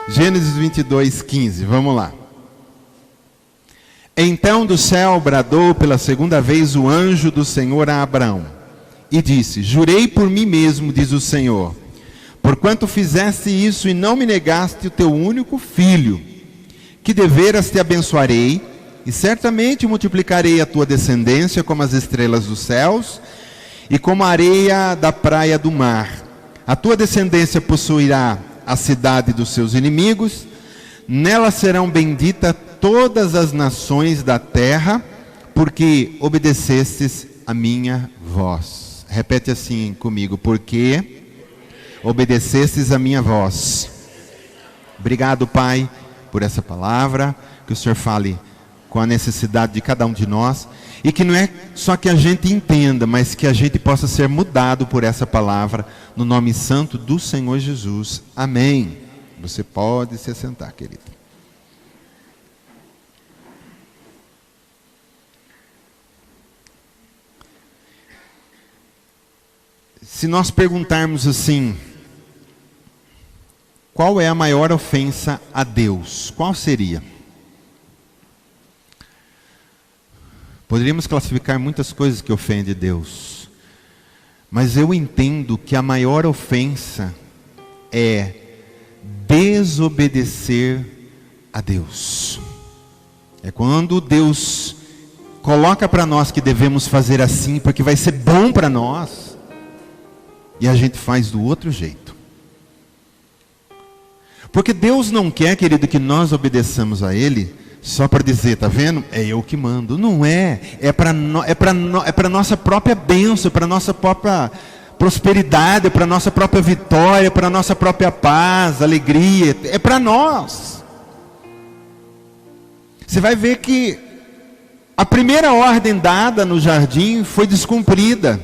Gênesis 22, 15, vamos lá. Então do céu bradou pela segunda vez o anjo do Senhor a Abrão, e disse: jurei por mim mesmo, diz o Senhor, porquanto fizeste isso e não me negaste o teu único filho, que deveras te abençoarei, e certamente multiplicarei a tua descendência como as estrelas dos céus, e como a areia da praia do mar. A tua descendência possuirá a cidade dos seus inimigos, nela serão benditas todas as nações da terra, porque obedecestes a minha voz. Repete assim comigo: porque obedecestes a minha voz. Obrigado, Pai, por essa palavra, que o Senhor fale com a necessidade de cada um de nós, e que não é só que a gente entenda, mas que a gente possa ser mudado por essa palavra, no nome santo do Senhor Jesus. Amém. Você pode se assentar, querido. Se nós perguntarmos assim, qual é a maior ofensa a Deus? Qual seria? Poderíamos classificar muitas coisas que ofendem Deus, mas eu entendo que a maior ofensa é desobedecer a Deus. É quando Deus coloca para nós que devemos fazer assim, porque vai ser bom para nós, e a gente faz do outro jeito. Porque Deus não quer, querido, que nós obedeçamos a Ele só para dizer, tá vendo? É eu que mando. Não é. É para nossa própria bênção, para nossa própria prosperidade, para nossa própria vitória, para nossa própria paz, alegria. É para nós. Você vai ver que a primeira ordem dada no jardim foi descumprida.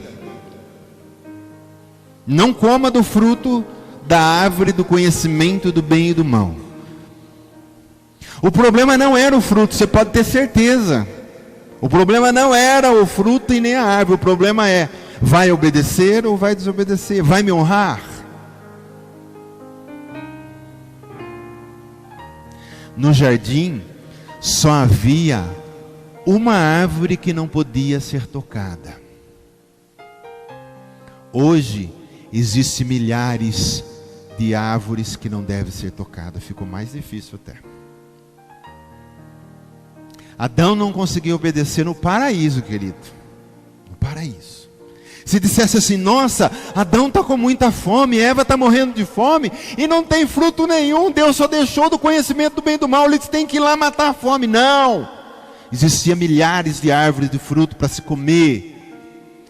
Não coma do fruto da árvore do conhecimento do bem e do mal. O problema não era o fruto, você pode ter certeza. O problema não era o fruto e nem a árvore. O problema é, vai obedecer ou vai desobedecer? Vai me honrar? No jardim, só havia uma árvore que não podia ser tocada. Hoje, existem milhares de árvores que não devem ser tocadas. Ficou mais difícil até. Adão não conseguiu obedecer no paraíso, querido. No paraíso. Se dissesse assim, nossa, Adão está com muita fome, Eva está morrendo de fome, e não tem fruto nenhum, Deus só deixou do conhecimento do bem e do mal, eles têm que ir lá matar a fome. Não! Existiam milhares de árvores de fruto para se comer.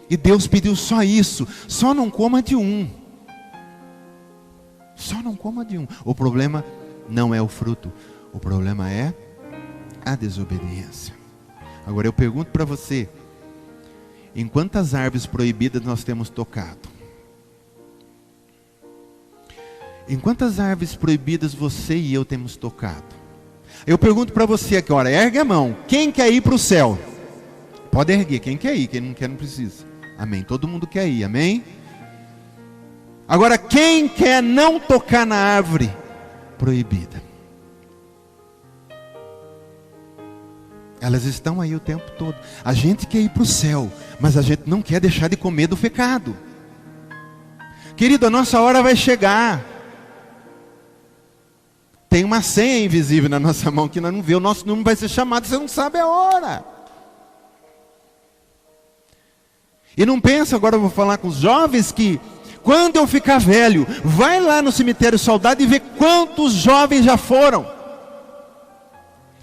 E Deus pediu só isso, só não coma de um. Só não coma de um. O problema não é o fruto, o problema é a desobediência. Agora eu pergunto para você, em quantas árvores proibidas nós temos tocado? Em quantas árvores proibidas você e eu temos tocado? Eu pergunto para você agora, ergue a mão, quem quer ir para o céu? Pode erguer, quem quer ir, quem não quer não precisa. Amém, todo mundo quer ir, amém? Agora quem quer não tocar na árvore proibida? Elas estão aí o tempo todo. A gente quer ir para o céu, mas a gente não quer deixar de comer do pecado. Querido, a nossa hora vai chegar. Tem uma senha invisível na nossa mão que nós não vemos. O nosso número vai ser chamado, você não sabe a hora. E não pensa, agora eu vou falar com os jovens, que quando eu ficar velho, vai lá no cemitério Saudade e vê quantos jovens já foram.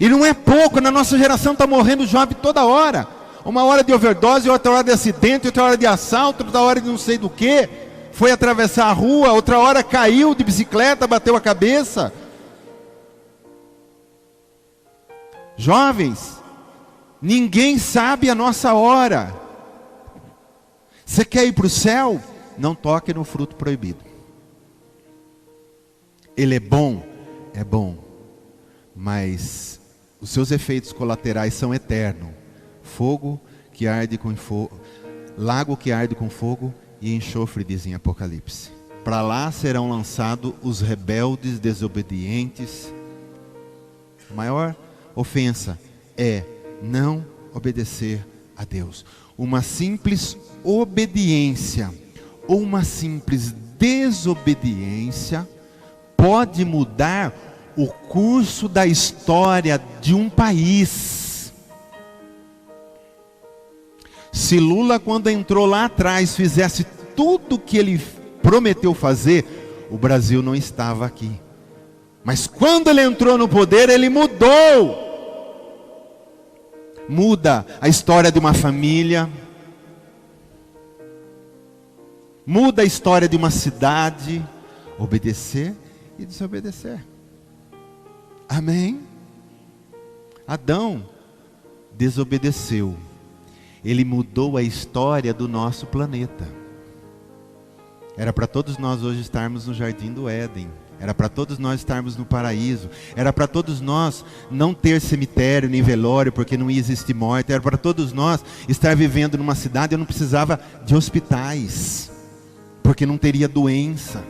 E não é pouco, na nossa geração está morrendo jovem toda hora. Uma hora de overdose, outra hora de acidente, outra hora de assalto, outra hora de não sei do que. Foi atravessar a rua, outra hora caiu de bicicleta, bateu a cabeça. Jovens, ninguém sabe a nossa hora. Você quer ir para o céu? Não toque no fruto proibido. Ele é bom, mas os seus efeitos colaterais são eternos. Fogo que arde com fogo, lago que arde com fogo e enxofre, diz em Apocalipse. Para lá serão lançados os rebeldes, desobedientes. A maior ofensa é não obedecer a Deus. Uma simples obediência ou uma simples desobediência pode mudar o curso da história de um país. Se Lula, quando entrou lá atrás, fizesse tudo o que ele prometeu fazer, o Brasil não estava aqui. Mas quando ele entrou no poder, ele mudou. Muda a história de uma família, muda a história de uma cidade. Obedecer e desobedecer. Amém? Adão desobedeceu. Ele mudou a história do nosso planeta. Era para todos nós hoje estarmos no Jardim do Éden. Era para todos nós estarmos no paraíso. Era para todos nós não ter cemitério nem velório, porque não ia existir morte. Era para todos nós estar vivendo numa cidade. Eu não precisava de hospitais, porque não teria doença.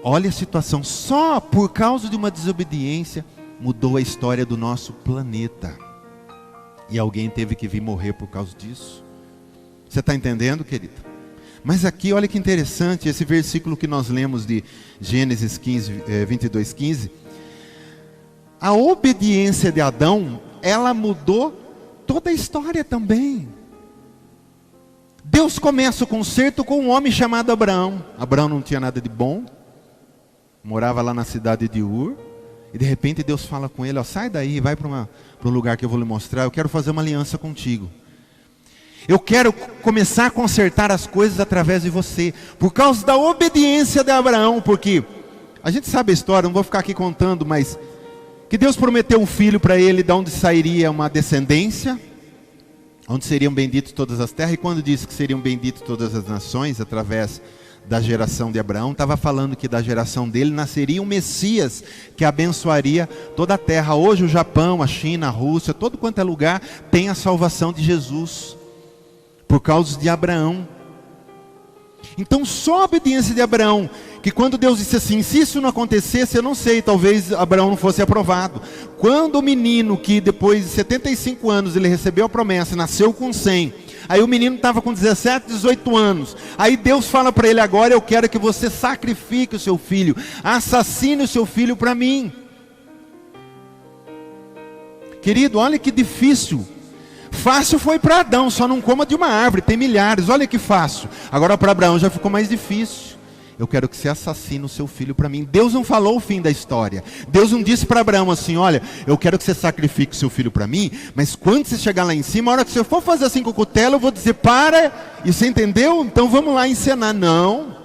Olha a situação. Só por causa de uma desobediência mudou a história do nosso planeta. E alguém teve que vir morrer por causa disso. Você está entendendo, querido? Mas aqui, olha que interessante, esse versículo que nós lemos de Gênesis 22:15. A obediência de Adão, ela mudou toda a história também. Deus começa o concerto com um homem chamado Abraão. Abraão não tinha nada de bom, morava lá na cidade de Ur. E de repente Deus fala com ele, ó, sai daí, vai para um lugar que eu vou lhe mostrar. Eu quero fazer uma aliança contigo. Eu quero começar a consertar as coisas através de você. Por causa da obediência de Abraão. Porque a gente sabe a história, não vou ficar aqui contando, mas que Deus prometeu um filho para ele, de onde sairia uma descendência, onde seriam benditas todas as terras. E quando disse que seriam benditas todas as nações, através da geração de Abraão, estava falando que da geração dele nasceria um Messias, que abençoaria toda a terra. Hoje o Japão, a China, a Rússia, todo quanto é lugar, tem a salvação de Jesus. Por causa de Abraão. Então só a obediência de Abraão, que quando Deus disse assim, se isso não acontecesse, eu não sei, talvez Abraão não fosse aprovado. Quando o menino, que depois de 75 anos ele recebeu a promessa, nasceu com 100, aí o menino estava com 17, 18 anos, aí Deus fala para ele, agora eu quero que você sacrifique o seu filho, assassine o seu filho para mim. Querido, olha que difícil. Fácil foi para Adão, só não coma de uma árvore, tem milhares, olha que fácil. Agora para Abraão já ficou mais difícil. Eu quero que você assassine o seu filho para mim. Deus não falou o fim da história. Deus não disse para Abraão assim, olha, eu quero que você sacrifique o seu filho para mim, mas quando você chegar lá em cima, a hora que você for fazer assim com o cutelo, eu vou dizer, para, e você entendeu? Então vamos lá encenar. Não.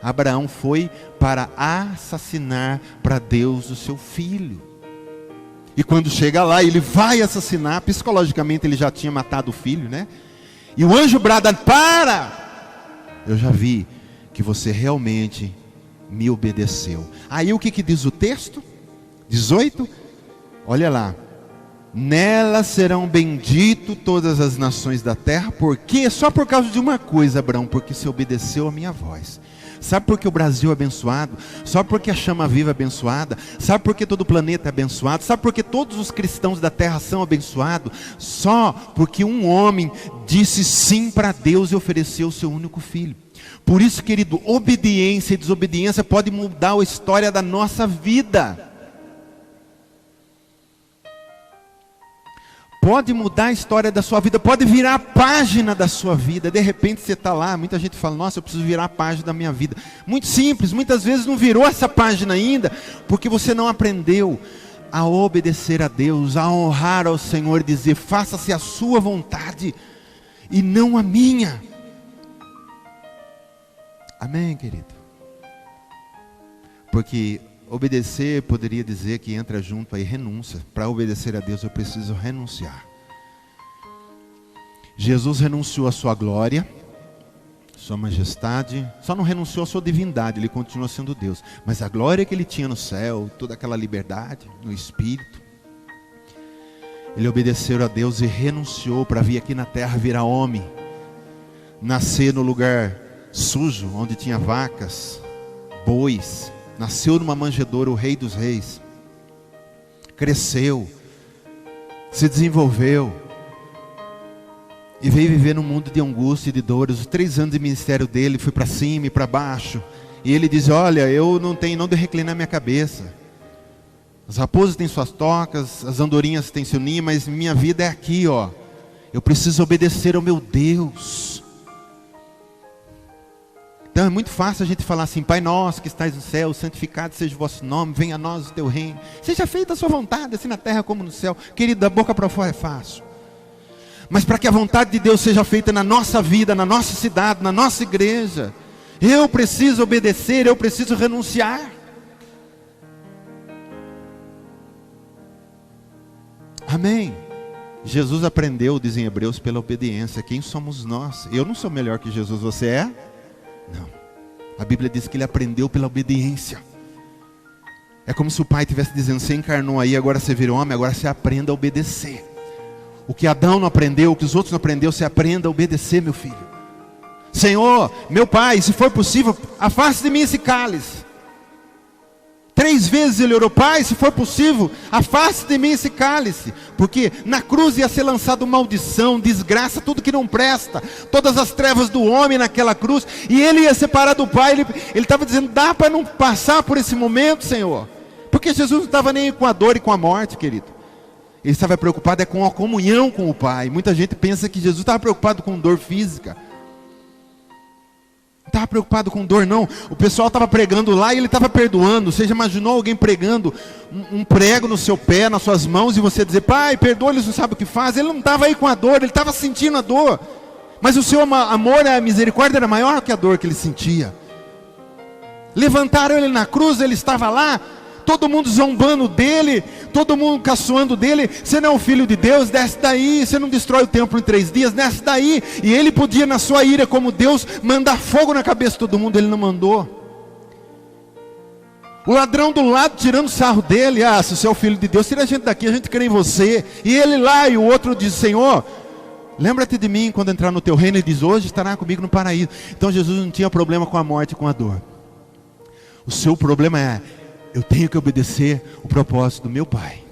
Abraão foi para assassinar para Deus o seu filho. E quando chega lá, ele vai assassinar. Psicologicamente ele já tinha matado o filho, né? E o anjo brada, para! Eu já vi que você realmente me obedeceu. Aí o que diz o texto? 18? Olha lá. Nela serão benditas todas as nações da terra. Por quê? Só por causa de uma coisa, Abraão. Porque você obedeceu a minha voz. Sabe por que o Brasil é abençoado? Sabe por que a Chama Viva é abençoada? Sabe por que todo o planeta é abençoado? Sabe por que todos os cristãos da terra são abençoados? Só porque um homem disse sim para Deus e ofereceu o seu único filho. Por isso, querido, obediência e desobediência pode mudar a história da nossa vida. Pode mudar a história da sua vida, pode virar a página da sua vida. De repente você está lá, muita gente fala, nossa, eu preciso virar a página da minha vida. Muito simples, muitas vezes não virou essa página ainda, porque você não aprendeu a obedecer a Deus, a honrar ao Senhor, dizer, faça-se a sua vontade e não a minha. Amém, querido? Porque obedecer poderia dizer que entra junto aí renúncia. Para obedecer a Deus eu preciso renunciar. Jesus renunciou à sua glória, sua majestade, só não renunciou à sua divindade, ele continua sendo Deus. Mas a glória que ele tinha no céu, toda aquela liberdade no Espírito, ele obedeceu a Deus e renunciou para vir aqui na terra, virar homem, nascer no lugar sujo, onde tinha vacas, bois. Nasceu numa manjedoura o Rei dos Reis. Cresceu, se desenvolveu e veio viver num mundo de angústia e de dores. Os 3 anos de ministério dele foi para cima e para baixo. E ele diz: olha, eu não tenho onde reclinar minha cabeça. As raposas têm suas tocas, as andorinhas têm seu ninho, mas minha vida é aqui, ó. Eu preciso obedecer ao meu Deus. Então é muito fácil a gente falar assim: Pai nosso que estais no céu, santificado seja o vosso nome, venha a nós o teu reino, seja feita a sua vontade, assim na terra como no céu. Querido, da boca para fora é fácil. Mas para que a vontade de Deus seja feita na nossa vida, na nossa cidade, na nossa igreja, eu preciso obedecer, eu preciso renunciar. Amém. Jesus aprendeu, dizem Hebreus, pela obediência. Quem somos nós? Eu não sou melhor que Jesus, você é? Não. A Bíblia diz que ele aprendeu pela obediência. É como se o pai estivesse dizendo: você encarnou aí, agora você virou homem, agora você aprenda a obedecer. O que Adão não aprendeu, o que os outros não aprenderam, você aprenda a obedecer, meu filho. Senhor, meu pai, se for possível, afaste de mim esse cálice. 3 vezes ele orou: Pai, se for possível, afaste de mim esse cálice. Porque na cruz ia ser lançado maldição, desgraça, tudo que não presta, todas as trevas do homem naquela cruz, e ele ia separar do Pai. Ele estava dizendo: dá para não passar por esse momento, Senhor? Porque Jesus não estava nem com a dor e com a morte, querido. Ele estava preocupado com a comunhão com o Pai. Muita gente pensa que Jesus estava preocupado com dor física. Não estava preocupado com dor, não. O pessoal estava pregando lá e ele estava perdoando. Você já imaginou alguém pregando um prego no seu pé, nas suas mãos, e você dizer: Pai, perdoa, eles não sabem o que faz. Ele não estava aí com a dor, ele estava sentindo a dor. Mas o seu amor, a misericórdia era maior que a dor que ele sentia. Levantaram ele na cruz, ele estava lá, todo mundo zombando dele, todo mundo caçoando dele: você não é o filho de Deus, desce daí, você não destrói o templo em 3 dias, desce daí. E ele podia, na sua ira como Deus, mandar fogo na cabeça de todo mundo, ele não mandou. O ladrão do lado tirando sarro dele: se você é o filho de Deus, tira a gente daqui, a gente crê em você. E ele lá, e o outro diz: Senhor, lembra-te de mim quando entrar no teu reino. Ele diz: hoje estará comigo no paraíso. Então Jesus não tinha problema com a morte e com a dor. O seu problema é: eu tenho que obedecer o propósito do meu Pai.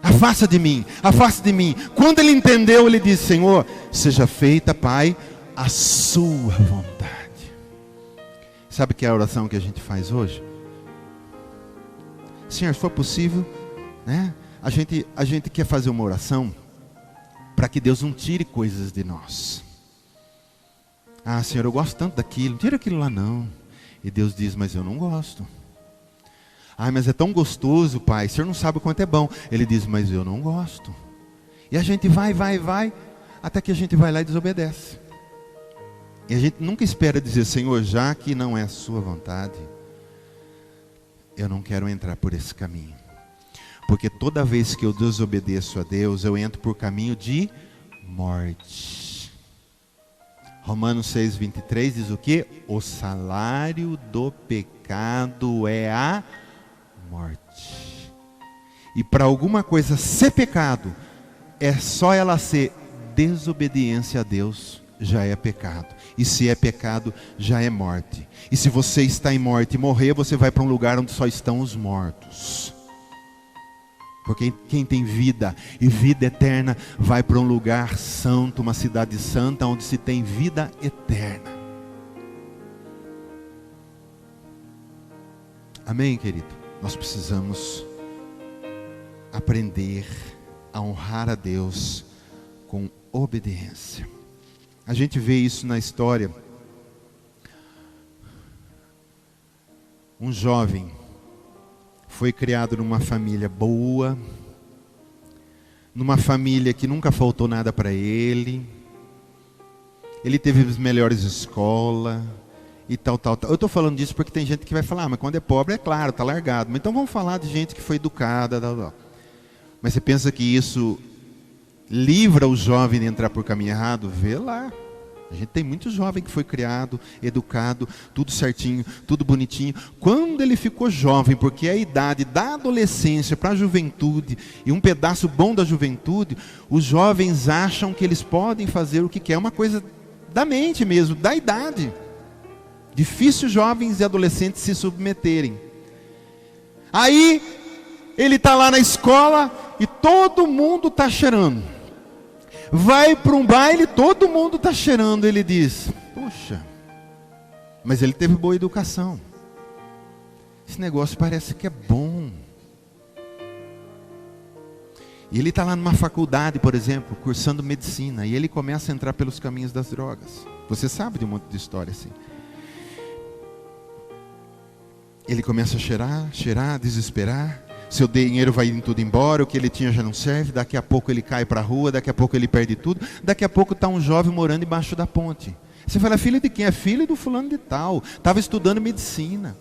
Afasta de mim, afasta de mim. Quando ele entendeu, ele disse: Senhor, seja feita, Pai, a sua vontade. Sabe que é a oração que a gente faz hoje? Senhor, se for possível, né? A gente quer fazer uma oração para que Deus não tire coisas de nós. Senhor, eu gosto tanto daquilo, não tira aquilo lá não. E Deus diz: mas eu não gosto. Mas é tão gostoso, Pai, o Senhor não sabe o quanto é bom. Ele diz: mas eu não gosto. E a gente vai, até que a gente vai lá e desobedece. E a gente nunca espera dizer: Senhor, já que não é a sua vontade, eu não quero entrar por esse caminho. Porque toda vez que eu desobedeço a Deus, eu entro por caminho de morte. Romanos 6:23 diz o quê? O salário do pecado é a morte. E para alguma coisa ser pecado, é só ela ser desobediência a Deus, já é pecado. E se é pecado, já é morte. E se você está em morte e morrer, você vai para um lugar onde só estão os mortos. Porque quem tem vida e vida eterna vai para um lugar santo, uma cidade santa, onde se tem vida eterna. Amém, querido? Nós precisamos aprender a honrar a Deus com obediência. A gente vê isso na história. Um jovem foi criado numa família boa, numa família que nunca faltou nada para ele. Ele teve as melhores escolas e tal. Eu estou falando disso porque tem gente que vai falar: mas quando é pobre, é claro, está largado. Mas então vamos falar de gente que foi educada, tal. Mas você pensa que isso livra o jovem de entrar por caminho errado? Vê lá. A gente tem muito jovem que foi criado, educado, tudo certinho, tudo bonitinho. Quando ele ficou jovem, porque é a idade da adolescência para a juventude, e um pedaço bom da juventude, os jovens acham que eles podem fazer o que quer. É uma coisa da mente mesmo, da idade. Difícil jovens e adolescentes se submeterem. Aí, ele está lá na escola e todo mundo está cheirando. Vai para um baile, todo mundo está cheirando. Ele diz, puxa, mas ele teve boa educação. Esse negócio parece que é bom. E ele está lá numa faculdade, por exemplo, cursando medicina. E ele começa a entrar pelos caminhos das drogas. Você sabe de um monte de história assim. Ele começa a cheirar, desesperar. Seu dinheiro vai indo tudo embora, o que ele tinha já não serve. Daqui a pouco ele cai para a rua, daqui a pouco ele perde tudo. Daqui a pouco está um jovem morando embaixo da ponte. Você fala, filho de quem? É filho do fulano de tal. Estava estudando medicina.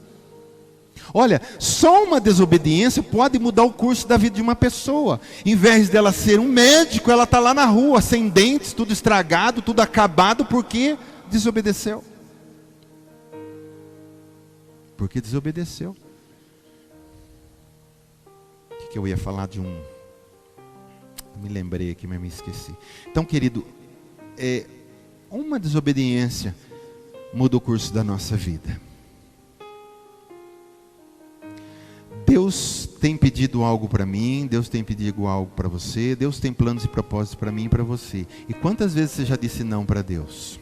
Olha, só uma desobediência pode mudar o curso da vida de uma pessoa. Em vez dela ser um médico, ela está lá na rua, sem dentes, tudo estragado, tudo acabado, porque desobedeceu. Porque desobedeceu. O que eu ia falar de um... Me lembrei aqui, mas me esqueci. Então, querido, uma desobediência muda o curso da nossa vida. Deus tem pedido algo para mim, Deus tem pedido algo para você, Deus tem planos e propósitos para mim e para você. E quantas vezes você já disse não para Deus?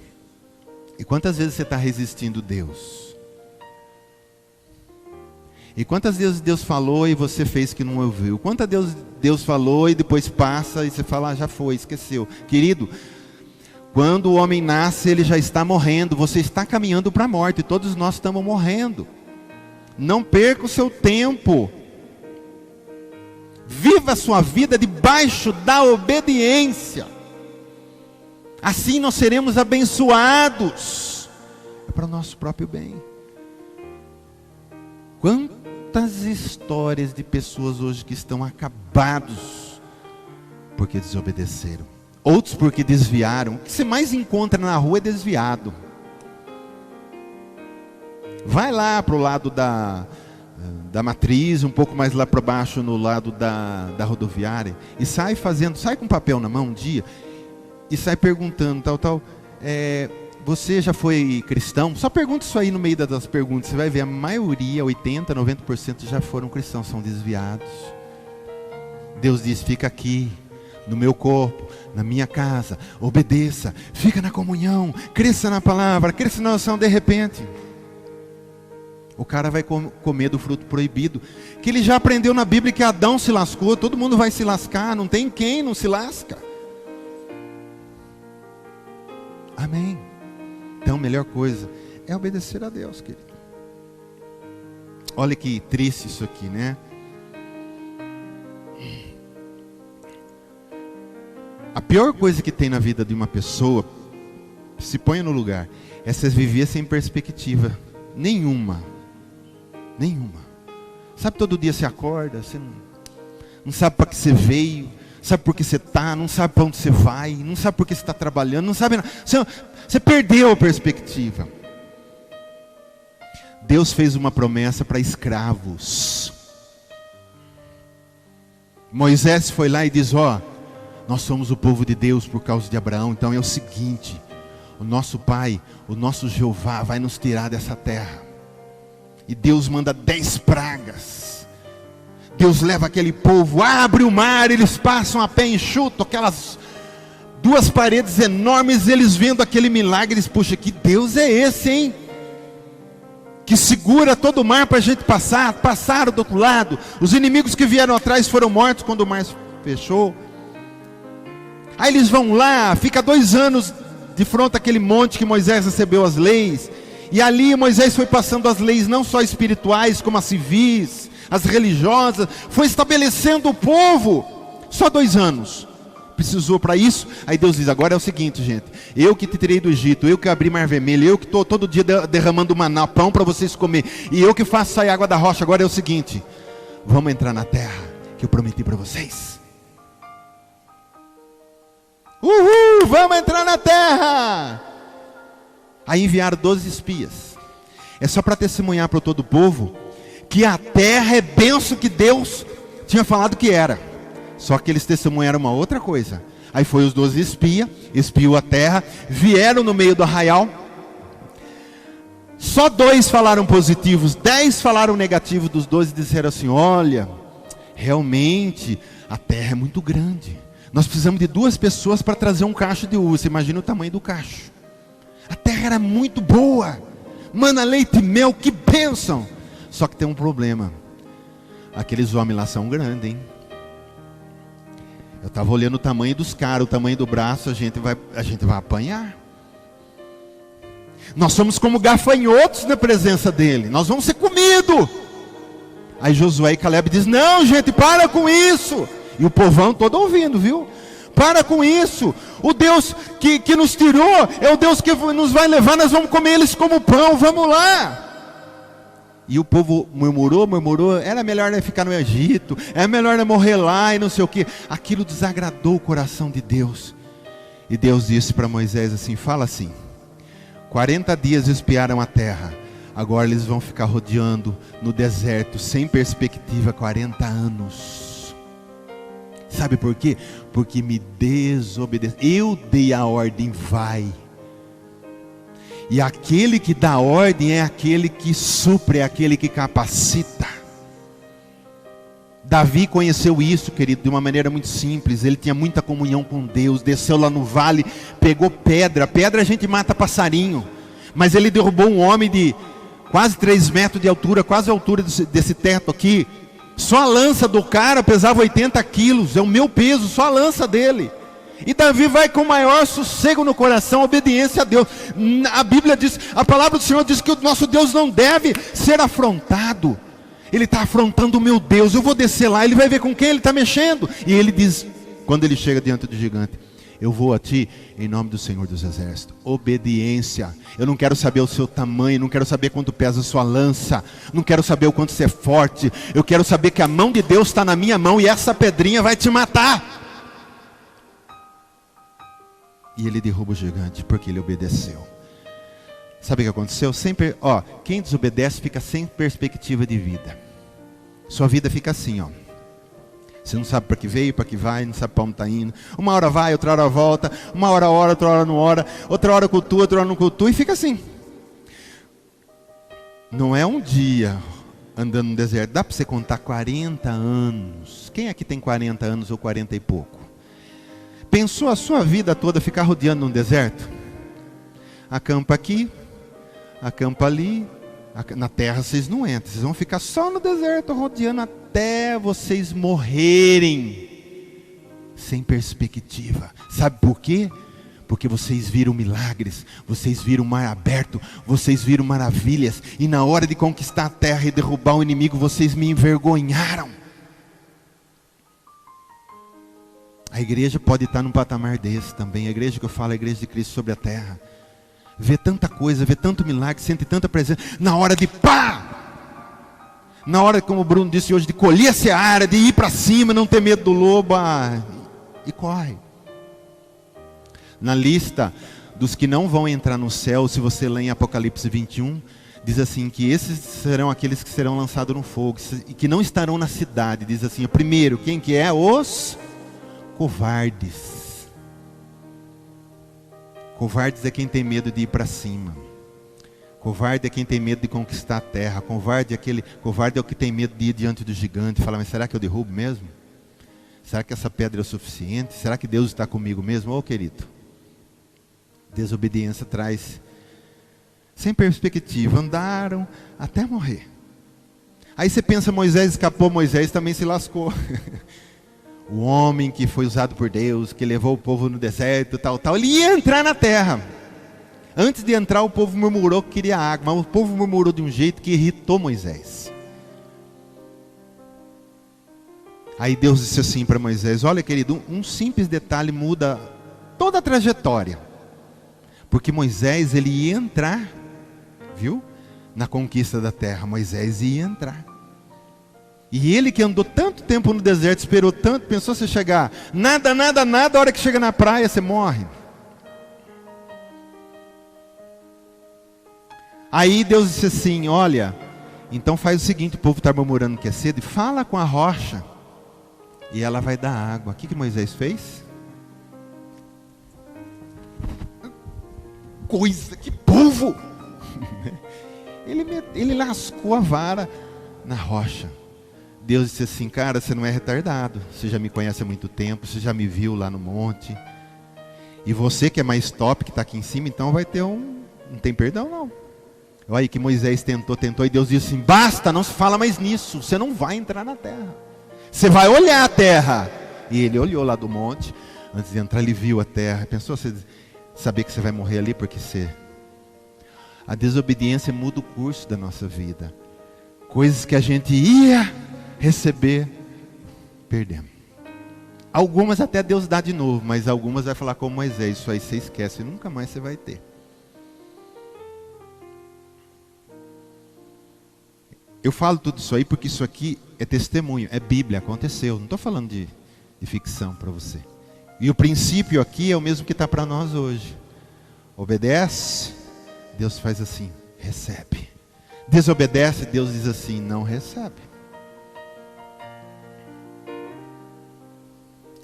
E quantas vezes você está resistindo Deus? E quantas vezes Deus falou e você fez que não ouviu? Quantas vezes Deus falou e depois passa e você fala, já foi, esqueceu. Querido, quando o homem nasce, ele já está morrendo. Você está caminhando para a morte, todos nós estamos morrendo. Não perca o seu tempo. Viva a sua vida debaixo da obediência. Assim nós seremos abençoados. É para o nosso próprio bem. Quantas histórias de pessoas hoje que estão acabados porque desobedeceram. Outros porque desviaram. O que você mais encontra na rua é desviado. Vai lá para o lado da matriz, um pouco mais lá para baixo no lado da rodoviária. E sai com um papel na mão um dia. E sai perguntando, você já foi cristão? Só pergunta isso aí no meio das perguntas. Você vai ver, a maioria, 80%, 90% já foram cristãos, são desviados. Deus diz, fica aqui, no meu corpo, na minha casa, obedeça, fica na comunhão, cresça na palavra, cresça na oração. De repente, o cara vai comer do fruto proibido, que ele já aprendeu na Bíblia que Adão se lascou, todo mundo vai se lascar, não tem quem não se lasca. Amém. Então a melhor coisa é obedecer a Deus, querido. Olha que triste isso aqui, né? A pior coisa que tem na vida de uma pessoa, se ponha no lugar, é você viver sem perspectiva nenhuma. Sabe, todo dia você acorda, você não sabe para que você veio, sabe por que você está, não sabe para onde você vai, não sabe por que você está trabalhando, não sabe nada. Você perdeu a perspectiva. Deus fez uma promessa para escravos. Moisés foi lá e diz, nós somos o povo de Deus por causa de Abraão. Então é o seguinte, o nosso Pai, o nosso Jeová vai nos tirar dessa terra. E Deus manda 10 pragas. Deus leva aquele povo, abre o mar, eles passam a pé enxuto, aquelas 2 paredes enormes, eles vendo aquele milagre, eles, puxa, que Deus é esse, hein? Que segura todo o mar para a gente passar. Passaram do outro lado. Os inimigos que vieram atrás foram mortos quando o mar fechou. Aí eles vão lá, fica 2 anos de frente àquele monte que Moisés recebeu as leis. E ali Moisés foi passando as leis não só espirituais, como as civis, as religiosas. Foi estabelecendo o povo. Só 2 anos precisou para isso. Aí Deus diz, agora é o seguinte, gente, eu que te tirei do Egito, eu que abri mar vermelho, eu que estou todo dia derramando maná, pão para vocês comer, e eu que faço sair água da rocha. Agora é o seguinte, vamos entrar na terra que eu prometi para vocês. Uhul, vamos entrar na terra. Aí enviaram 12 espias. É só para testemunhar para todo o povo que a terra é bênção que Deus tinha falado que era. Só que eles testemunharam uma outra coisa. Aí foi os 12 espiou a terra, vieram no meio do arraial. Só 2 falaram positivos, 10 falaram negativo. Dos 12 disseram assim: olha, realmente a terra é muito grande. Nós precisamos de 2 pessoas para trazer um cacho de uva. Você imagina o tamanho do cacho. A terra era muito boa. Mana, leite e mel, que bênção. Só que tem um problema. Aqueles homens lá são grandes, hein? Eu estava olhando o tamanho dos caras, o tamanho do braço, a gente vai apanhar. Nós somos como gafanhotos na presença dele. Nós vamos ser comidos. Aí Josué e Caleb dizem: não, gente, para com isso. E o povão todo ouvindo, viu? Para com isso. O Deus que nos tirou é o Deus que nos vai levar. Nós vamos comer eles como pão. Vamos lá. E o povo murmurou. Era melhor ficar no Egito. É melhor morrer lá e não sei o que. Aquilo desagradou o coração de Deus. E Deus disse para Moisés assim: fala assim: 40 dias espiaram a terra. Agora eles vão ficar rodeando no deserto, sem perspectiva, 40 anos. Sabe por quê? Porque me desobedeceu. Eu dei a ordem, vai. E aquele que dá ordem é aquele que supre, é aquele que capacita. Davi conheceu isso, querido, de uma maneira muito simples. Ele tinha muita comunhão com Deus. Desceu lá no vale, pegou pedra. Pedra a gente mata passarinho. Mas ele derrubou um homem de quase 3 metros de altura, quase a altura desse teto aqui. Só a lança do cara pesava 80 quilos, é o meu peso, só a lança dele. E Davi vai com o maior sossego no coração, obediência a Deus. A Bíblia diz, a palavra do Senhor diz que o nosso Deus não deve ser afrontado. Ele está afrontando o meu Deus. Eu vou descer lá, ele vai ver com quem ele está mexendo. E ele diz, quando ele chega diante do gigante: eu vou a ti em nome do Senhor dos Exércitos. Obediência. Eu não quero saber o seu tamanho, não quero saber quanto pesa a sua lança, não quero saber o quanto você é forte. Eu quero saber que a mão de Deus está na minha mão e essa pedrinha vai te matar. E ele derruba o gigante porque ele obedeceu. Sabe o que aconteceu? Sempre, quem desobedece fica sem perspectiva de vida. Sua vida fica assim, Você não sabe para que veio, para que vai, não sabe para onde está indo. Uma hora vai, outra hora volta. Uma hora ora, outra hora não ora. Outra hora cultua, outra hora não cultua. E fica assim. Não é um dia andando no deserto. Dá para você contar 40 anos. Quem aqui tem 40 anos ou 40 e pouco? Pensou a sua vida toda ficar rodeando num deserto? Acampa aqui, acampa ali. Na terra vocês não entram. Vocês vão ficar só no deserto rodeando até vocês morrerem. Sem perspectiva. Sabe por quê? Porque vocês viram milagres. Vocês viram o mar aberto. Vocês viram maravilhas. E na hora de conquistar a terra e derrubar o inimigo, vocês me envergonharam. A igreja pode estar num patamar desse também. A igreja que eu falo é a igreja de Cristo sobre a terra. Vê tanta coisa, vê tanto milagre, sente tanta presença. Na hora de na hora, como o Bruno disse hoje, de colher a seara, de ir para cima, não ter medo do lobo, e corre. Na lista dos que não vão entrar no céu, se você lê em Apocalipse 21, diz assim, que esses serão aqueles que serão lançados no fogo, e que não estarão na cidade. Diz assim, primeiro, quem que é? Os covardes. Covardes é quem tem medo de ir para cima. Covarde é quem tem medo de conquistar a terra. Covarde é o que tem medo de ir diante do gigante e falar: mas será que eu derrubo mesmo? Será que essa pedra é o suficiente? Será que Deus está comigo mesmo? Querido, desobediência traz sem perspectiva. Andaram até morrer. Aí você pensa, Moisés escapou. Moisés também se lascou. O homem que foi usado por Deus, que levou o povo no deserto, tal, ele ia entrar na terra. Antes de entrar, o povo murmurou que queria água, mas o povo murmurou de um jeito que irritou Moisés. Aí Deus disse assim para Moisés: olha, querido, um simples detalhe muda toda a trajetória. Porque Moisés, ele ia entrar, viu? Na conquista da terra, Moisés ia entrar. E ele que andou tanto tempo no deserto, esperou tanto, pensou você chegar, nada, a hora que chega na praia você morre. Aí Deus disse assim: olha, então faz o seguinte, o povo está murmurando que é cedo, e fala com a rocha, e ela vai dar água. O que Moisés fez? coisa, que povo! Ele lascou a vara na rocha. Deus disse assim: cara, você não é retardado, você já me conhece há muito tempo, você já me viu lá no monte, e você que é mais top, que está aqui em cima, então vai ter não tem perdão não. Olha aí que Moisés tentou, e Deus disse assim: basta, não se fala mais nisso, você não vai entrar na terra, você vai olhar a terra. E ele olhou lá do monte, antes de entrar ele viu a terra. Pensou você saber que você vai morrer ali, porque a desobediência muda o curso da nossa vida. Coisas que a gente ia receber, perdemos. Algumas até Deus dá de novo, mas algumas vai falar como Moisés: isso aí você esquece, nunca mais você vai ter. Eu falo tudo isso aí porque isso aqui é testemunho, é Bíblia, aconteceu. Não estou falando de ficção para você. E o princípio aqui é o mesmo que está para nós hoje. Obedece, Deus faz assim, recebe. Desobedece, Deus diz assim, não recebe.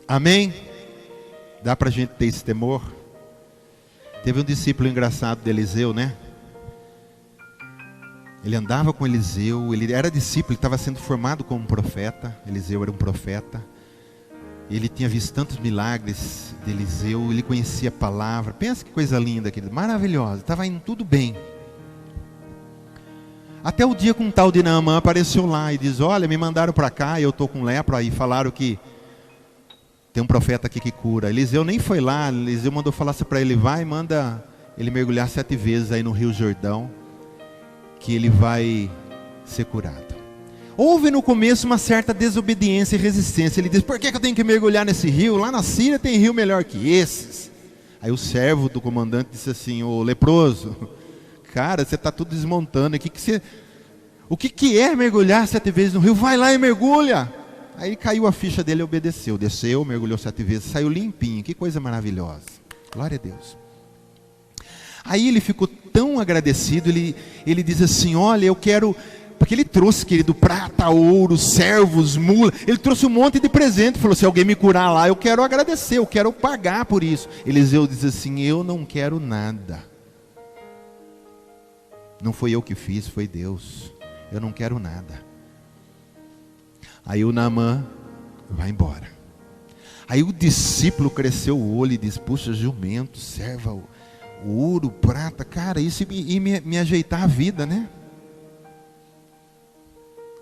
Amém? Dá para a gente ter esse temor? Teve um discípulo engraçado de Eliseu, né? Ele andava com Eliseu, ele era discípulo, ele estava sendo formado como profeta. Eliseu era um profeta. Ele tinha visto tantos milagres de Eliseu, ele conhecia a palavra. Pensa que coisa linda, querido, maravilhosa. Estava indo tudo bem. Até o dia que um tal de Naamã apareceu lá e diz: olha, me mandaram para cá, eu estou com lepra, e falaram que tem um profeta aqui que cura. Eliseu nem foi lá, Eliseu mandou falar para ele: vai, manda ele mergulhar 7 vezes aí no Rio Jordão, que ele vai ser curado. Houve no começo uma certa desobediência e resistência. Ele diz: por que eu tenho que mergulhar nesse rio? Lá na Síria tem rio melhor que esses. Aí o servo do comandante disse assim: ô leproso, cara, você está tudo desmontando. O que é mergulhar 7 vezes no rio? Vai lá e mergulha. Aí caiu a ficha dele e obedeceu. Desceu, mergulhou 7 vezes, saiu limpinho. Que coisa maravilhosa. Glória a Deus. Aí ele ficou tão agradecido, ele diz assim: olha, eu quero... Porque ele trouxe, querido, prata, ouro, servos, mula. Ele trouxe um monte de presente. Falou: se alguém me curar lá, eu quero agradecer, eu quero pagar por isso. Eliseu diz assim: eu não quero nada. Não foi eu que fiz, foi Deus. Eu não quero nada. Aí o Naamã vai embora. Aí o discípulo cresceu o olho e diz: puxa, jumento, serva, ouro, prata, cara, isso ia me ajeitar a vida, né?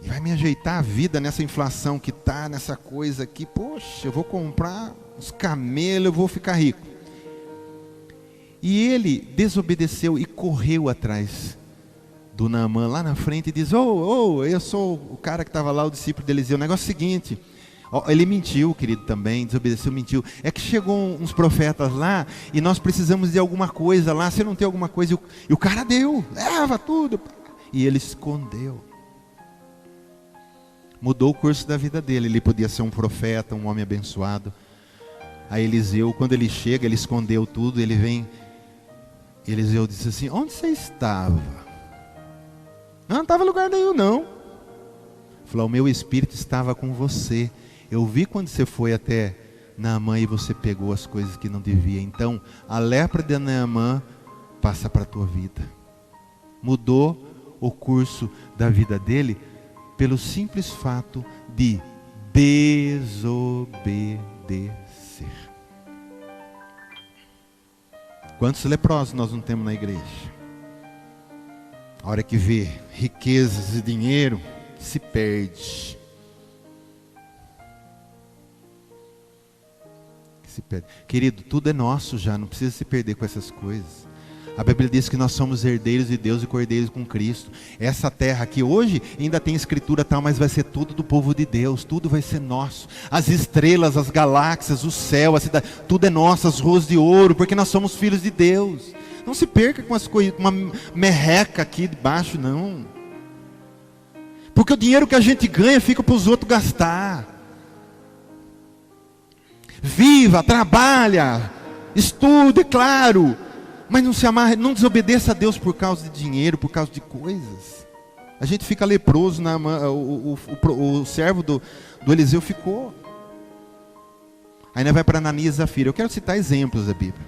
E vai me ajeitar a vida nessa inflação que está, nessa coisa aqui. Poxa, eu vou comprar uns camelos, eu vou ficar rico. E ele desobedeceu e correu atrás do Naamã lá na frente e diz: eu sou o cara que estava lá, o discípulo de Eliseu. O negócio é o seguinte, ele mentiu, querido, também, desobedeceu, mentiu. É que chegou uns profetas lá e nós precisamos de alguma coisa lá. Você não tem alguma coisa? E o cara deu, leva tudo. E ele escondeu. Mudou o curso da vida dele. Ele podia ser um profeta, um homem abençoado. Aí Eliseu, quando ele chega, ele escondeu tudo. Ele vem, Eliseu disse assim: onde você estava? Não estava em lugar nenhum não. Falou: o meu espírito estava com você. Eu vi quando você foi até Naamã e você pegou as coisas que não devia. Então a lepra de Naamã passa para a tua vida. Mudou o curso da vida dele pelo simples fato de desobedecer. Quantos leprosos nós não temos na igreja? A hora que vê riquezas e dinheiro, se perde. Se perde. Querido, tudo é nosso já, não precisa se perder com essas coisas. A Bíblia diz que nós somos herdeiros de Deus e cordeiros com Cristo. Essa terra aqui hoje ainda tem escritura tal, mas vai ser tudo do povo de Deus. Tudo vai ser nosso. As estrelas, as galáxias, o céu, a cidade, tudo é nosso, as ruas de ouro, porque nós somos filhos de Deus. Não se perca com as coisas, uma merreca aqui debaixo, não. Porque o dinheiro que a gente ganha fica para os outros gastar. Viva, trabalha, estude, claro. Mas não se amarre, não desobedeça a Deus por causa de dinheiro, por causa de coisas. A gente fica leproso, o servo do Eliseu ficou. Aí vai para Ananias e Zafira. Eu quero citar exemplos da Bíblia.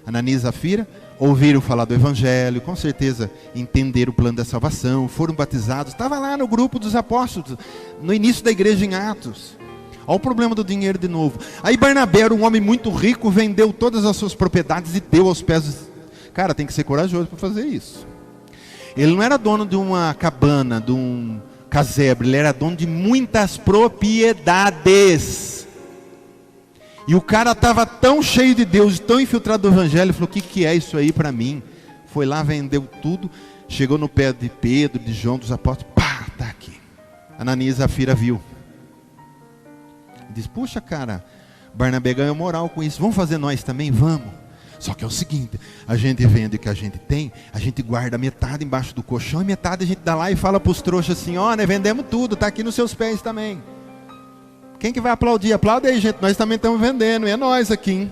Ananias e Zafira, ouviram falar do Evangelho, com certeza entenderam o plano da salvação, foram batizados. Estava lá no grupo dos apóstolos, no início da igreja em Atos. Olha o problema do dinheiro de novo. Aí Barnabé era um homem muito rico, vendeu todas as suas propriedades e deu aos pés. Cara, tem que ser corajoso para fazer isso. Ele não era dono de uma cabana, de um casebre, ele era dono de muitas propriedades. E o cara estava tão cheio de Deus, tão infiltrado do Evangelho, falou: o que é isso aí para mim? Foi lá, vendeu tudo, chegou no pé de Pedro, de João, dos apóstolos, pá, está aqui. Ananias e Zafira viu. Diz: puxa, cara, Barnabé ganhou moral com isso, vamos fazer nós também? Vamos. Só que é o seguinte, a gente vende o que a gente tem, a gente guarda metade embaixo do colchão e metade a gente dá lá e fala para os trouxas assim: ó, nós vendemos tudo, está aqui nos seus pés também. Quem que vai aplaudir? Aplaude aí, gente, nós também estamos vendendo, e é nós aqui, hein?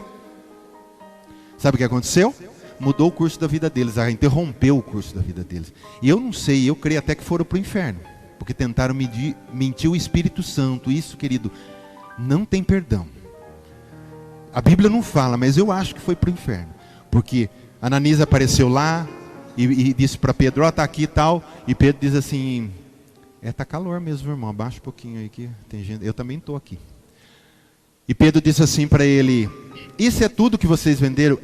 Sabe o que aconteceu? Mudou o curso da vida deles, interrompeu o curso da vida deles. E eu não sei, eu creio até que foram para o inferno, porque tentaram mentir o Espírito Santo. Isso, querido, não tem perdão. A Bíblia não fala, mas eu acho que foi para o inferno. Porque Ananias apareceu lá e disse para Pedro: ó, está aqui e tal. E Pedro diz assim: tá calor mesmo, irmão, abaixa um pouquinho aí que tem gente, eu também estou aqui. E Pedro disse assim para ele: isso é tudo que vocês venderam?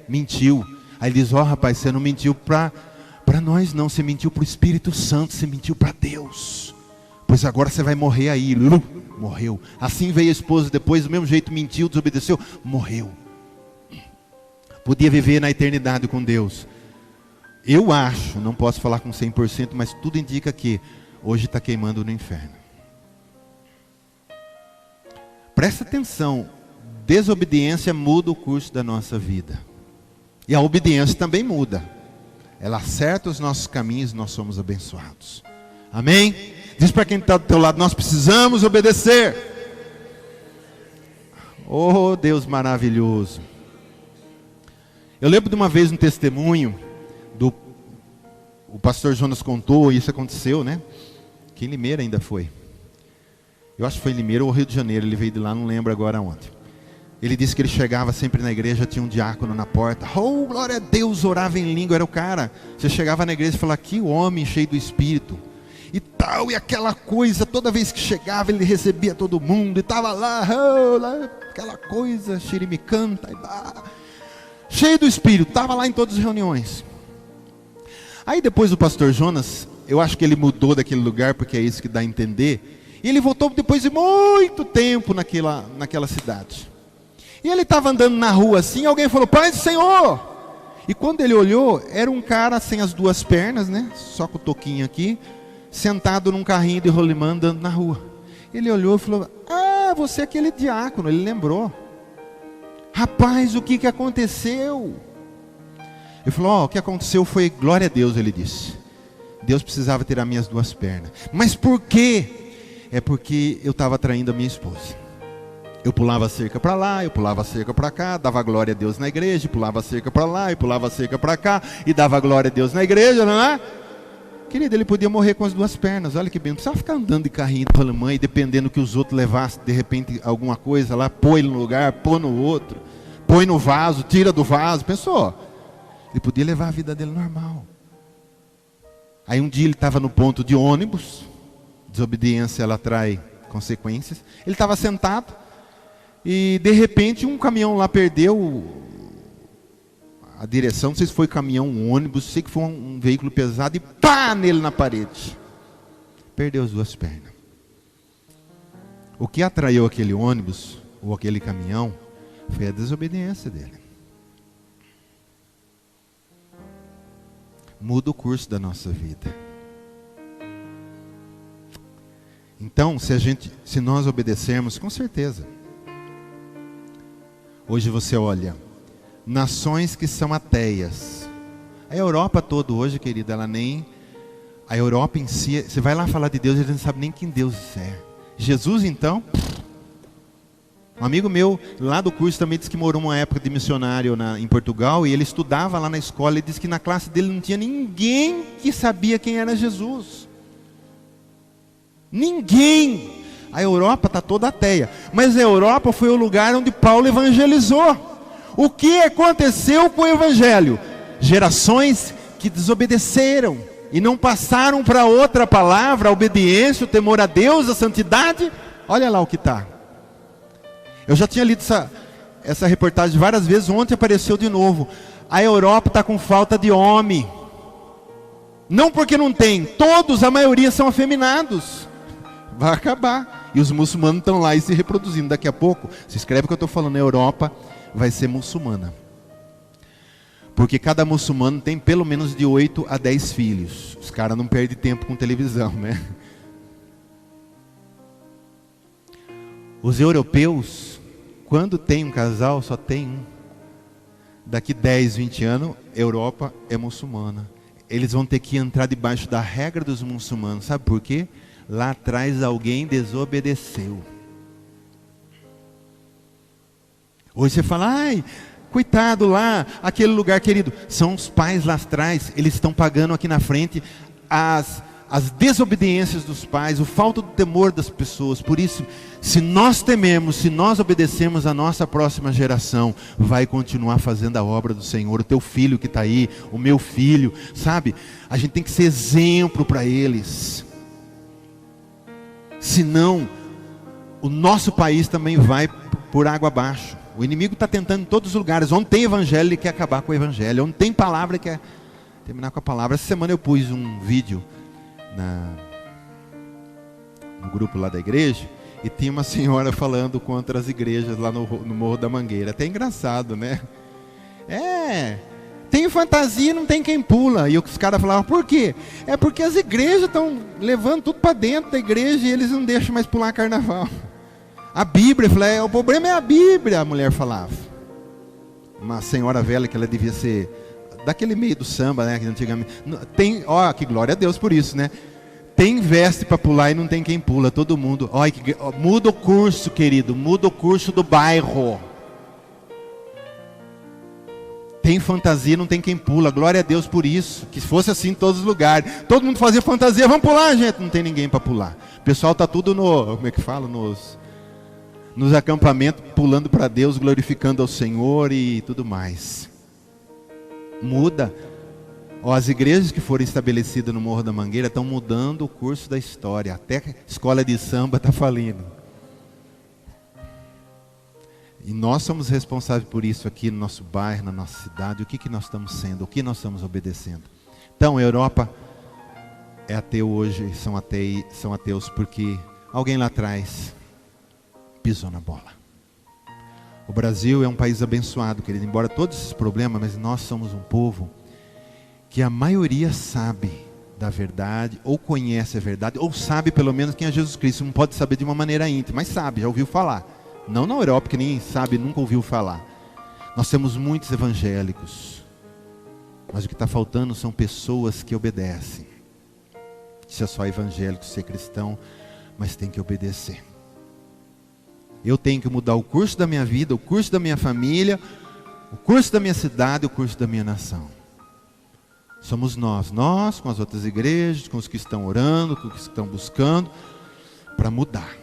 Mentiu. Aí ele diz: ó, rapaz, você não mentiu para nós não, você mentiu para o Espírito Santo, você mentiu para Deus. Pois agora você vai morrer aí. Morreu. Assim veio a esposa depois, do mesmo jeito mentiu, desobedeceu, morreu. Podia viver na eternidade com Deus. Eu acho, não posso falar com 100%, mas tudo indica que hoje está queimando no inferno. Presta atenção, desobediência muda o curso da nossa vida. E a obediência também muda. Ela acerta os nossos caminhos e nós somos abençoados. Amém? Diz para quem está do teu lado: nós precisamos obedecer. Oh, Deus maravilhoso. Eu lembro de uma vez um testemunho o pastor Jonas contou, e isso aconteceu, né? Que em Limeira ainda foi. Eu acho que foi em Limeira ou Rio de Janeiro, ele veio de lá, não lembro agora onde. Ele disse que ele chegava sempre na igreja, tinha um diácono na porta. Oh, glória a Deus, orava em língua, era o cara. Você chegava na igreja e falava: que homem cheio do Espírito. E tal, e aquela coisa, toda vez que chegava ele recebia todo mundo, e estava lá, aquela coisa, xirimicanta, cheio do Espírito, estava lá em todas as reuniões. Aí depois o pastor Jonas, eu acho que ele mudou daquele lugar, porque é isso que dá a entender, e ele voltou depois de muito tempo naquela cidade. E ele estava andando na rua assim, alguém falou: Paz do Senhor! E quando ele olhou, era um cara sem as duas pernas, né? Só com o toquinho aqui, sentado num carrinho de rolimã andando na rua. Ele olhou e falou: ah, você é aquele diácono. Ele lembrou. Rapaz, o que aconteceu? Ele falou: o que aconteceu foi glória a Deus, ele disse. Deus precisava tirar minhas duas pernas. Mas por quê? É porque eu estava traindo a minha esposa. Eu pulava a cerca para lá, eu pulava a cerca para cá, dava glória a Deus na igreja, pulava a cerca para lá, e pulava a cerca para cá, e dava glória a Deus na igreja, não é? Querido, ele podia morrer com as duas pernas, olha que bem, não precisava ficar andando de carrinho de rolimã e dependendo que os outros levassem, de repente, alguma coisa lá, põe ele no lugar, põe no outro, põe no vaso, tira do vaso, pensou? Ele podia levar a vida dele normal. Aí um dia ele estava no ponto de ônibus, desobediência ela traz consequências, ele estava sentado, e de repente um caminhão lá perdeu a direção, não sei se foi caminhão, um ônibus, sei que foi um veículo pesado, e pá nele na parede. Perdeu as duas pernas. O que atraiu aquele ônibus, ou aquele caminhão, foi a desobediência dele. Muda o curso da nossa vida. Então, se nós obedecermos, com certeza. Hoje você olha, nações que são ateias. A Europa toda hoje, querida, a Europa em si, você vai lá falar de Deus, eles não sabem nem quem Deus é. Jesus então, um amigo meu lá do curso também disse que morou uma época de missionário em Portugal, e ele estudava lá na escola, e disse que na classe dele não tinha ninguém que sabia quem era Jesus. Ninguém. A Europa está toda ateia, mas a Europa foi o lugar onde Paulo evangelizou. O que aconteceu com o Evangelho? Gerações que desobedeceram e não passaram para outra palavra, a obediência, o temor a Deus, a santidade. Olha lá o que está. Eu já tinha lido essa reportagem várias vezes, ontem apareceu de novo. A Europa está com falta de homem. Não porque não tem, todos, a maioria são afeminados. Vai acabar. E os muçulmanos estão lá e se reproduzindo. Daqui a pouco, se escreve o que eu estou falando, a Europa vai ser muçulmana. Porque cada muçulmano tem pelo menos de 8 a 10 filhos. Os caras não perdem tempo com televisão, né? Os europeus, quando tem um casal, só tem um. Daqui 10, 20 anos, Europa é muçulmana. Eles vão ter que entrar debaixo da regra dos muçulmanos. Sabe por quê? Lá atrás alguém desobedeceu. Hoje você fala, ai, coitado lá, aquele lugar querido. São os pais lá atrás, eles estão pagando aqui na frente as desobediências dos pais, o falta do temor das pessoas. Por isso, se nós tememos, se nós obedecemos, a nossa próxima geração vai continuar fazendo a obra do Senhor. O teu filho que está aí, o meu filho, sabe? A gente tem que ser exemplo para eles. Senão, o nosso país também vai por água abaixo. O inimigo está tentando em todos os lugares. Onde tem evangelho, ele quer acabar com o evangelho. Onde tem palavra, ele quer terminar com a palavra. Essa semana eu pus um vídeo no grupo lá da igreja, e tinha uma senhora falando contra as igrejas lá no Morro da Mangueira. Até engraçado, né? Tem fantasia, não tem quem pula. E os caras falavam, por quê? É porque as igrejas estão levando tudo para dentro da igreja e eles não deixam mais pular carnaval. A Bíblia, eu falei, o problema é a Bíblia, a mulher falava. Uma senhora velha, que ela devia ser daquele meio do samba, né, que antigamente tem, que glória a Deus por isso, né? Tem veste para pular e não tem quem pula, todo mundo. Muda o curso, querido, muda o curso do bairro. Tem fantasia, não tem quem pula, glória a Deus por isso. Que fosse assim em todos os lugares. Todo mundo fazia fantasia, vamos pular, gente. Não tem ninguém para pular. O pessoal está tudo como é que fala? Nos acampamentos, pulando para Deus, glorificando ao Senhor e tudo mais. Muda. As igrejas que foram estabelecidas no Morro da Mangueira estão mudando o curso da história. Até a escola de samba está falindo. E nós somos responsáveis por isso aqui no nosso bairro, na nossa cidade. O que nós estamos sendo? O que nós estamos obedecendo? Então, a Europa é ateu hoje, são ateus porque alguém lá atrás pisou na bola. O Brasil é um país abençoado, querido, embora todos esses problemas, mas nós somos um povo que a maioria sabe da verdade, ou conhece a verdade, ou sabe pelo menos quem é Jesus Cristo. Não pode saber de uma maneira íntima, mas sabe, já ouviu falar. Não na Europa, que nem sabe, nunca ouviu falar. Nós temos muitos evangélicos, mas o que está faltando são pessoas que obedecem. Isso é só evangélico, ser cristão, mas tem que obedecer. Eu tenho que mudar o curso da minha vida, o curso da minha família, o curso da minha cidade, o curso da minha nação. Somos nós com as outras igrejas, com os que estão orando, com os que estão buscando, para mudar.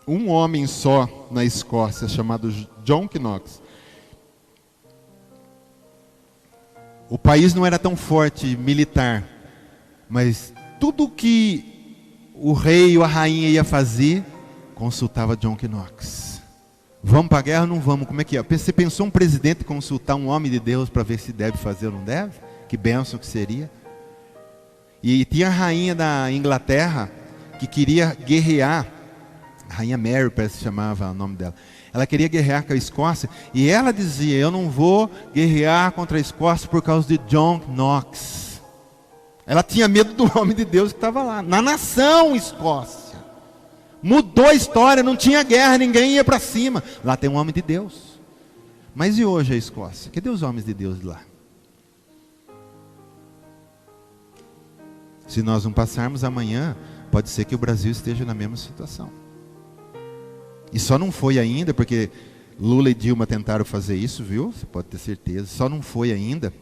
Um homem só na Escócia, chamado John Knox. O país não era tão forte militar, mas tudo que o rei ou a rainha ia fazer, consultava John Knox. Vamos para a guerra ou não vamos? Como é que é? Você pensou um presidente consultar um homem de Deus para ver se deve fazer ou não deve? Que bênção que seria. E tinha a rainha da Inglaterra que queria guerrear. A rainha Mary, parece que chamava o nome dela. Ela queria guerrear com a Escócia. E ela dizia, eu não vou guerrear contra a Escócia por causa de John Knox. Ela tinha medo do homem de Deus que estava lá. Na nação Escócia. Mudou a história, não tinha guerra, ninguém ia para cima. Lá tem um homem de Deus. Mas e hoje a Escócia? Cadê os homens de Deus de lá? Se nós não passarmos amanhã, pode ser que o Brasil esteja na mesma situação. E só não foi ainda, porque Lula e Dilma tentaram fazer isso, viu? Você pode ter certeza. Só não foi ainda.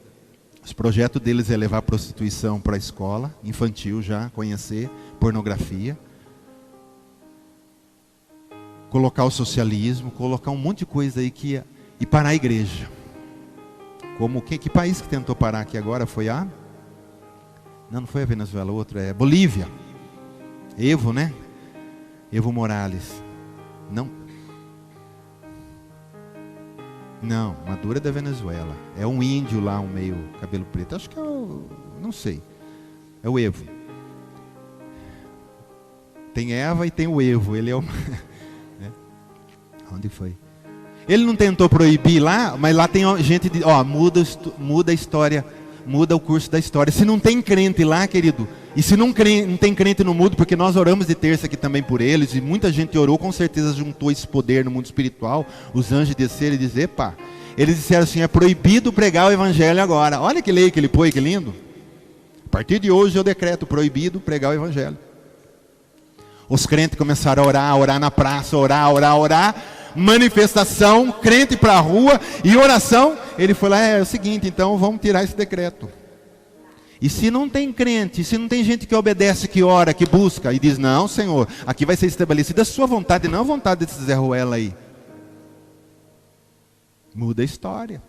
Os projetos deles é levar a prostituição para a escola, infantil já, conhecer, pornografia. colocar o socialismo, colocar um monte de coisa aí e parar a igreja. Como que país que tentou parar aqui agora foi não foi a Venezuela, outro é Bolívia. Evo, né? Evo Morales. Não, Maduro é da Venezuela. É um índio lá, um meio cabelo preto. Acho que é não sei. É o Evo. Tem Eva e tem o Evo. Ele é o... Onde foi? Ele não tentou proibir lá, mas lá tem gente de... muda a história, muda o curso da história. Se não tem crente lá, querido, e se não tem crente no mundo, porque nós oramos de terça aqui também por eles, e muita gente orou, com certeza juntou esse poder no mundo espiritual, os anjos desceram e disseram, epa, eles disseram assim, é proibido pregar o evangelho agora. Olha que lei que ele põe, que lindo. A partir de hoje eu decreto proibido pregar o evangelho. Os crentes começaram a orar na praça, orar, manifestação, crente para a rua e oração. Ele foi lá, é o seguinte, então vamos tirar esse decreto. E se não tem crente, se não tem gente que obedece, que ora, que busca, e diz, não, Senhor, aqui vai ser estabelecida a sua vontade, não a vontade desse Zé Ruela aí. Muda a história.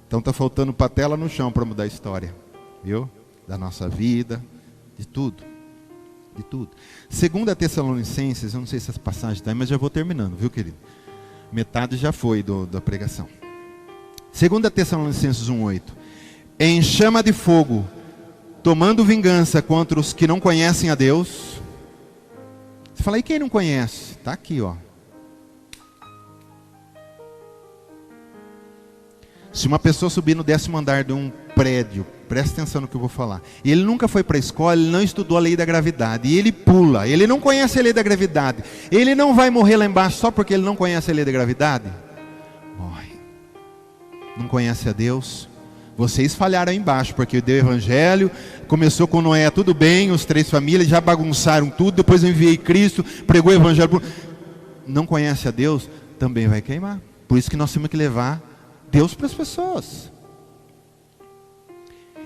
Então está faltando patela no chão para mudar a história, viu? Da nossa vida, de tudo. De tudo. 2 Tessalonicenses, eu não sei se essa passagem está aí, mas já vou terminando, viu, querido? Metade já foi da pregação. 2 Tessalonicenses 1:8. Em chama de fogo, tomando vingança contra os que não conhecem a Deus. Você fala, e quem não conhece? Está aqui, ó. Se uma pessoa subir no 10º andar de um prédio, presta atenção no que eu vou falar, e ele nunca foi para a escola, ele não estudou a lei da gravidade, e ele pula, ele não conhece a lei da gravidade, ele não vai morrer lá embaixo só porque ele não conhece a lei da gravidade? Morre. Não conhece a Deus? Vocês falharam aí embaixo, porque deu o evangelho, começou com Noé, tudo bem, os 3 famílias já bagunçaram tudo, depois eu enviei Cristo, pregou o evangelho. Não conhece a Deus? Também vai queimar. Por isso que nós temos que levar Deus para as pessoas.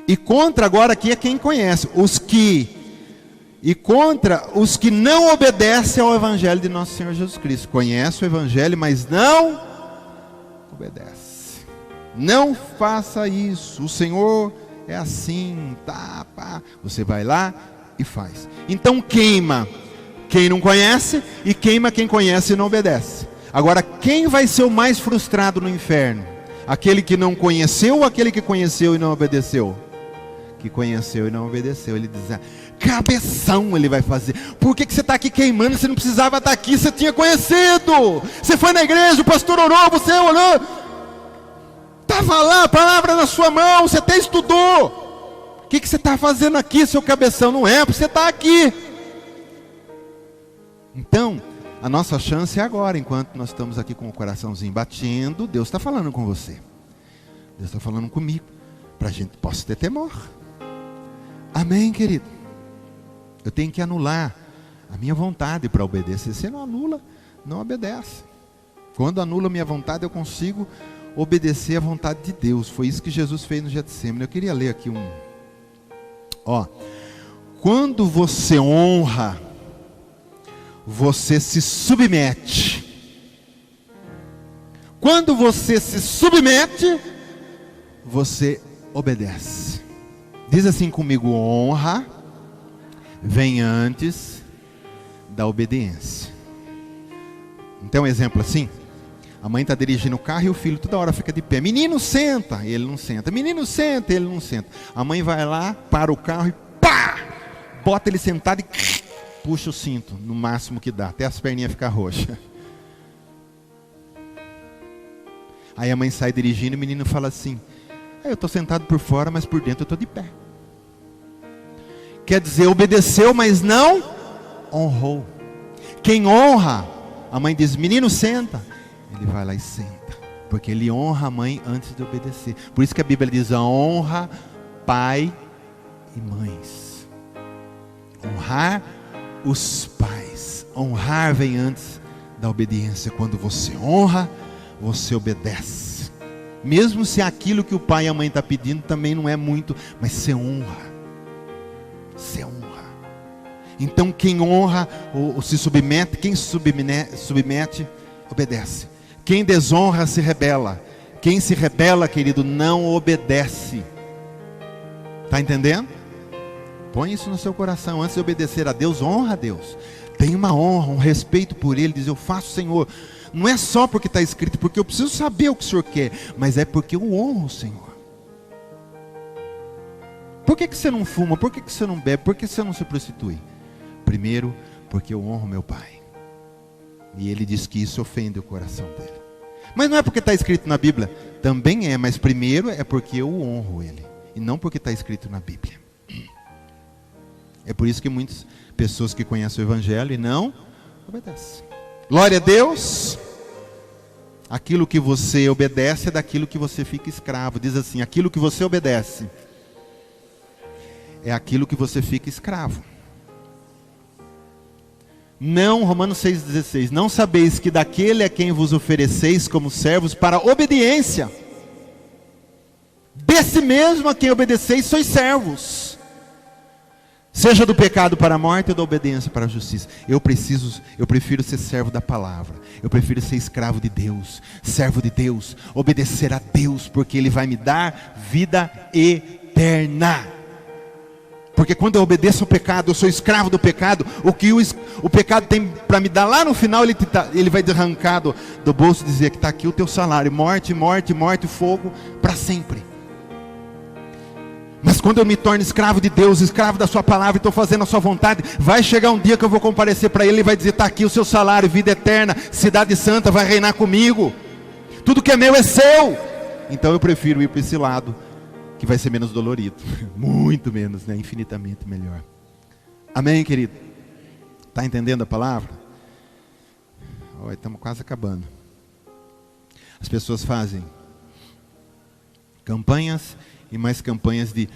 E contra agora aqui é quem conhece, contra os que não obedecem ao evangelho de nosso Senhor Jesus Cristo. Conhece o evangelho, mas não obedece. Não faça isso. O Senhor é assim, pá. Você vai lá e faz. Então queima quem não conhece e queima quem conhece e não obedece. Agora, quem vai ser o mais frustrado no inferno? Aquele que não conheceu ou aquele que conheceu e não obedeceu? Que conheceu e não obedeceu. Ele diz, cabeção ele vai fazer. Por que você está aqui queimando? Você não precisava estar aqui, você tinha conhecido. Você foi na igreja, o pastor orou, você orou. Estava lá, a palavra na sua mão, você até estudou. O que você está fazendo aqui, seu cabeção? Não é, porque você está aqui. Então, a nossa chance é agora, enquanto nós estamos aqui com o coraçãozinho batendo, Deus está falando com você. Deus está falando comigo, para a gente possa ter temor. Amém, querido? Eu tenho que anular a minha vontade para obedecer. Se não anula, não obedece. Quando anula a minha vontade, eu consigo obedecer à vontade de Deus. Foi isso que Jesus fez no Getsemane. Eu queria ler aqui quando você honra, você se submete. Quando você se submete, você obedece. Diz assim comigo, honra vem antes da obediência. Então, um exemplo assim, a mãe está dirigindo o carro e o filho toda hora fica de pé. Menino, senta! E ele não senta. Menino, senta! E ele não senta. A mãe vai lá, para o carro e pá! Bota ele sentado e puxa o cinto, no máximo que dá, até as perninhas ficar roxas. Aí a mãe sai dirigindo e o menino fala assim, eu estou sentado por fora, mas por dentro eu estou de pé. Quer dizer, obedeceu, mas não honrou. Quem honra, a mãe diz, menino, senta. Ele vai lá e senta, porque ele honra a mãe antes de obedecer. Por isso que a Bíblia diz, honra pai e mães. Honrar os pais. Honrar vem antes da obediência. Quando você honra, você obedece. Mesmo se aquilo que o pai e a mãe estão pedindo também não é muito, mas você honra. Você honra. Então quem honra ou se submete, quem se submete, obedece. Quem desonra se rebela. Quem se rebela, querido, não obedece. Está entendendo? Põe isso no seu coração. Antes de obedecer a Deus, honra a Deus. Tem uma honra, um respeito por Ele. Diz, eu faço, Senhor. Não é só porque está escrito, porque eu preciso saber o que o Senhor quer, mas é porque eu honro o Senhor. Por que você não fuma? Por que você não bebe? Por que você não se prostitui? Primeiro, porque eu honro meu Pai. E Ele diz que isso ofende o coração dele. Mas não é porque está escrito na Bíblia. Também é, mas primeiro é porque eu honro Ele. E não porque está escrito na Bíblia. É por isso que muitas pessoas que conhecem o Evangelho e não obedecem. Glória a Deus. Aquilo que você obedece é daquilo que você fica escravo. Diz assim, aquilo que você obedece é aquilo que você fica escravo. Não, Romanos 6,16, não sabeis que daquele a quem vos ofereceis como servos para obediência, desse mesmo a quem obedeceis sois servos, seja do pecado para a morte ou da obediência para a justiça. Eu prefiro ser servo da palavra, eu prefiro ser escravo de Deus, servo de Deus, obedecer a Deus, porque Ele vai me dar vida eterna. Porque quando eu obedeço ao pecado, eu sou escravo do pecado, o que o pecado tem para me dar lá no final, ele vai arrancar do bolso e dizer que está aqui o teu salário, morte, morte, morte, fogo, para sempre. Mas quando eu me torno escravo de Deus, escravo da sua palavra, e estou fazendo a sua vontade, vai chegar um dia que eu vou comparecer para Ele e vai dizer, está aqui o seu salário, vida eterna, cidade santa, vai reinar comigo, tudo que é meu é seu. Então eu prefiro ir para esse lado, que vai ser menos dolorido, muito menos, né? Infinitamente melhor. Amém, querido? Está entendendo a palavra? Estamos quase acabando. As pessoas fazem campanhas e mais campanhas de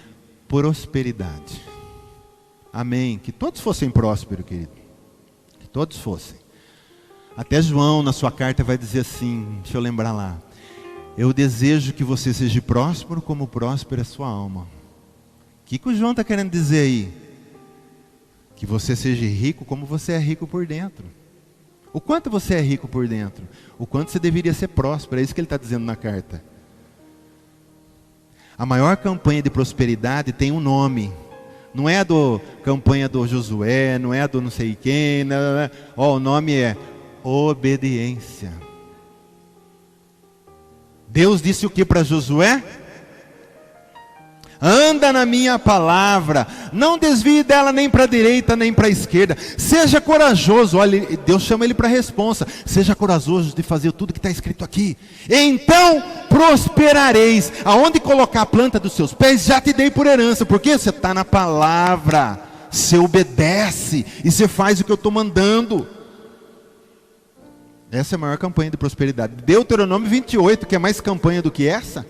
prosperidade. Amém? Que todos fossem prósperos, querido. Que todos fossem. Até João, na sua carta, vai dizer assim, deixa eu lembrar lá. Eu desejo que você seja próspero como próspera a sua alma. O que o João está querendo dizer aí? Que você seja rico como você é rico por dentro. O quanto você é rico por dentro? O quanto você deveria ser próspero? É isso que ele está dizendo na carta. A maior campanha de prosperidade tem um nome. Não é a campanha do Josué, não é a do não sei quem. O nome é obediência. Deus disse o que para Josué? Anda na minha palavra, não desvie dela nem para a direita nem para a esquerda, seja corajoso. Olha, Deus chama ele para a responsa, seja corajoso de fazer tudo que está escrito aqui, então prosperareis. Aonde colocar a planta dos seus pés, já te dei por herança, porque você está na palavra, você obedece, e você faz o que eu estou mandando. Essa é a maior campanha de prosperidade. Deuteronômio 28, que é mais campanha do que essa.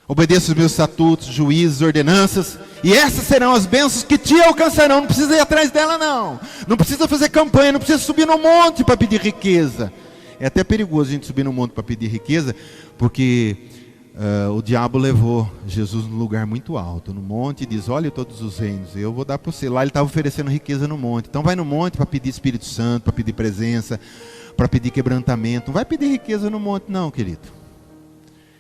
Obedeça os meus estatutos, juízes, ordenanças, e essas serão as bênçãos que te alcançarão. Não precisa ir atrás dela não. Não precisa fazer campanha, não precisa subir no monte para pedir riqueza. É até perigoso a gente subir no monte para pedir riqueza, porque o diabo levou Jesus num lugar muito alto, no monte, e diz, olha todos os reinos, eu vou dar para você. Lá ele estava oferecendo riqueza no monte. Então vai no monte para pedir Espírito Santo, para pedir presença, para pedir quebrantamento. Não vai pedir riqueza no monte não, querido.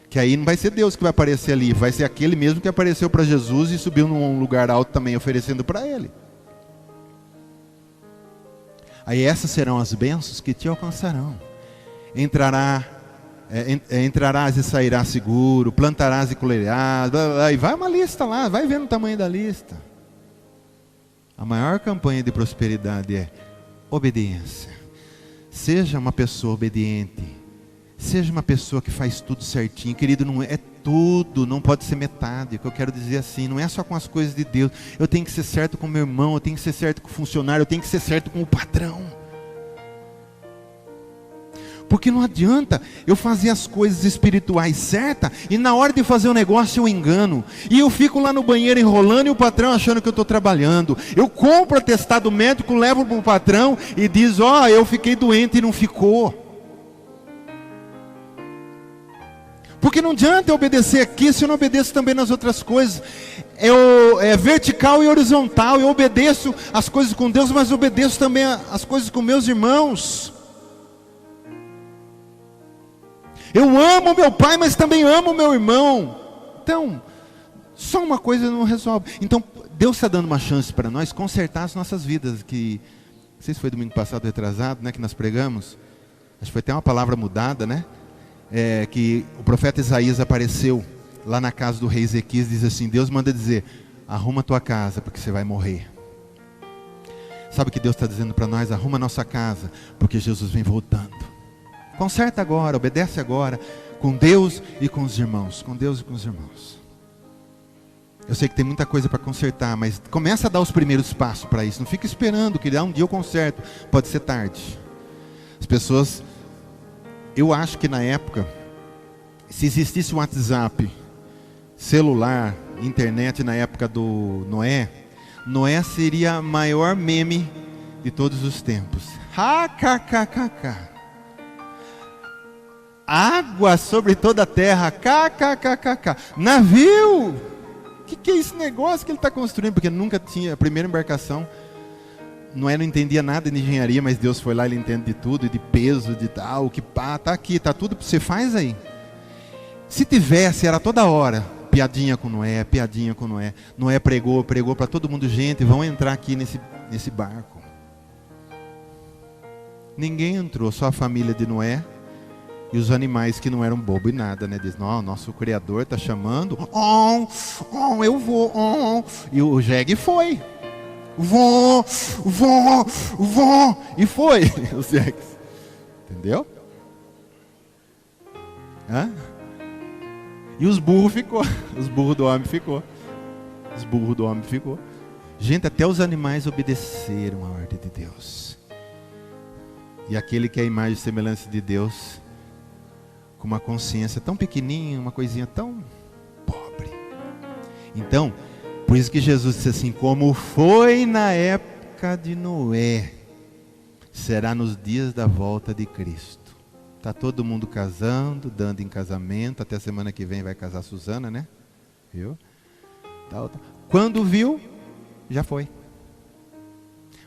Que aí não vai ser Deus que vai aparecer ali, vai ser aquele mesmo que apareceu para Jesus e subiu num lugar alto também oferecendo para ele. Aí essas serão as bênçãos que te alcançarão. Entrarás e sairás seguro, plantarás e colherás, e vai uma lista lá, vai vendo o tamanho da lista. A maior campanha de prosperidade é obediência. Seja uma pessoa obediente. Seja uma pessoa que faz tudo certinho. Querido, não é tudo, não pode ser metade. O que eu quero dizer assim, não é só com as coisas de Deus. Eu tenho que ser certo com o meu irmão, eu tenho que ser certo com o funcionário, eu tenho que ser certo com o patrão. Porque não adianta eu fazer as coisas espirituais certas e na hora de fazer o negócio eu engano. E eu fico lá no banheiro enrolando e o patrão achando que eu estou trabalhando. Eu compro atestado médico, levo para o patrão e diz, eu fiquei doente e não ficou. Porque não adianta eu obedecer aqui se eu não obedeço também nas outras coisas. É vertical e horizontal. Eu obedeço as coisas com Deus, mas obedeço também as coisas com meus irmãos. Eu amo meu pai, mas também amo meu irmão. Então, só uma coisa não resolve. Então, Deus está dando uma chance para nós consertar as nossas vidas. Que, não sei se foi domingo passado, retrasado, né, que nós pregamos. Acho que foi até uma palavra mudada, né? Que o profeta Isaías apareceu lá na casa do rei Ezequias e diz assim: Deus manda dizer, arruma a tua casa, porque você vai morrer. Sabe o que Deus está dizendo para nós? Arruma a nossa casa, porque Jesus vem voltando. Conserta agora, obedece agora, com Deus e com os irmãos. Com Deus e com os irmãos. Eu sei que tem muita coisa para consertar, mas começa a dar os primeiros passos para isso. Não fica esperando que um dia eu conserto. Pode ser tarde. As pessoas, eu acho que na época, se existisse um WhatsApp, celular, internet na época do Noé, Noé seria a maior meme de todos os tempos. KKKKK. Água sobre toda a terra. KKKKK. Navio. O que é esse negócio que ele está construindo? Porque nunca tinha a primeira embarcação. Noé não entendia nada de engenharia, mas Deus foi lá, ele entende de tudo, de peso, de tal, que pá, tá aqui, tá tudo, você faz aí. Se tivesse, era toda hora, piadinha com Noé, piadinha com Noé. Noé pregou para todo mundo, gente, vão entrar aqui nesse barco. Ninguém entrou, só a família de Noé e os animais que não eram bobo e nada, né? Diz, não, nosso Criador está chamando, eu vou, e o jegue foi. Vou, e foi os jegues, entendeu? Hã? E os burros ficou, os burros do homem ficou, gente, até os animais obedeceram a ordem de Deus, e aquele que é a imagem e semelhança de Deus, com uma consciência tão pequenininha, uma coisinha tão pobre. Então, por isso que Jesus disse assim, como foi na época de Noé, será nos dias da volta de Cristo. Está todo mundo casando, dando em casamento, até a semana que vem vai casar a Suzana, né? Viu? Quando viu, já foi.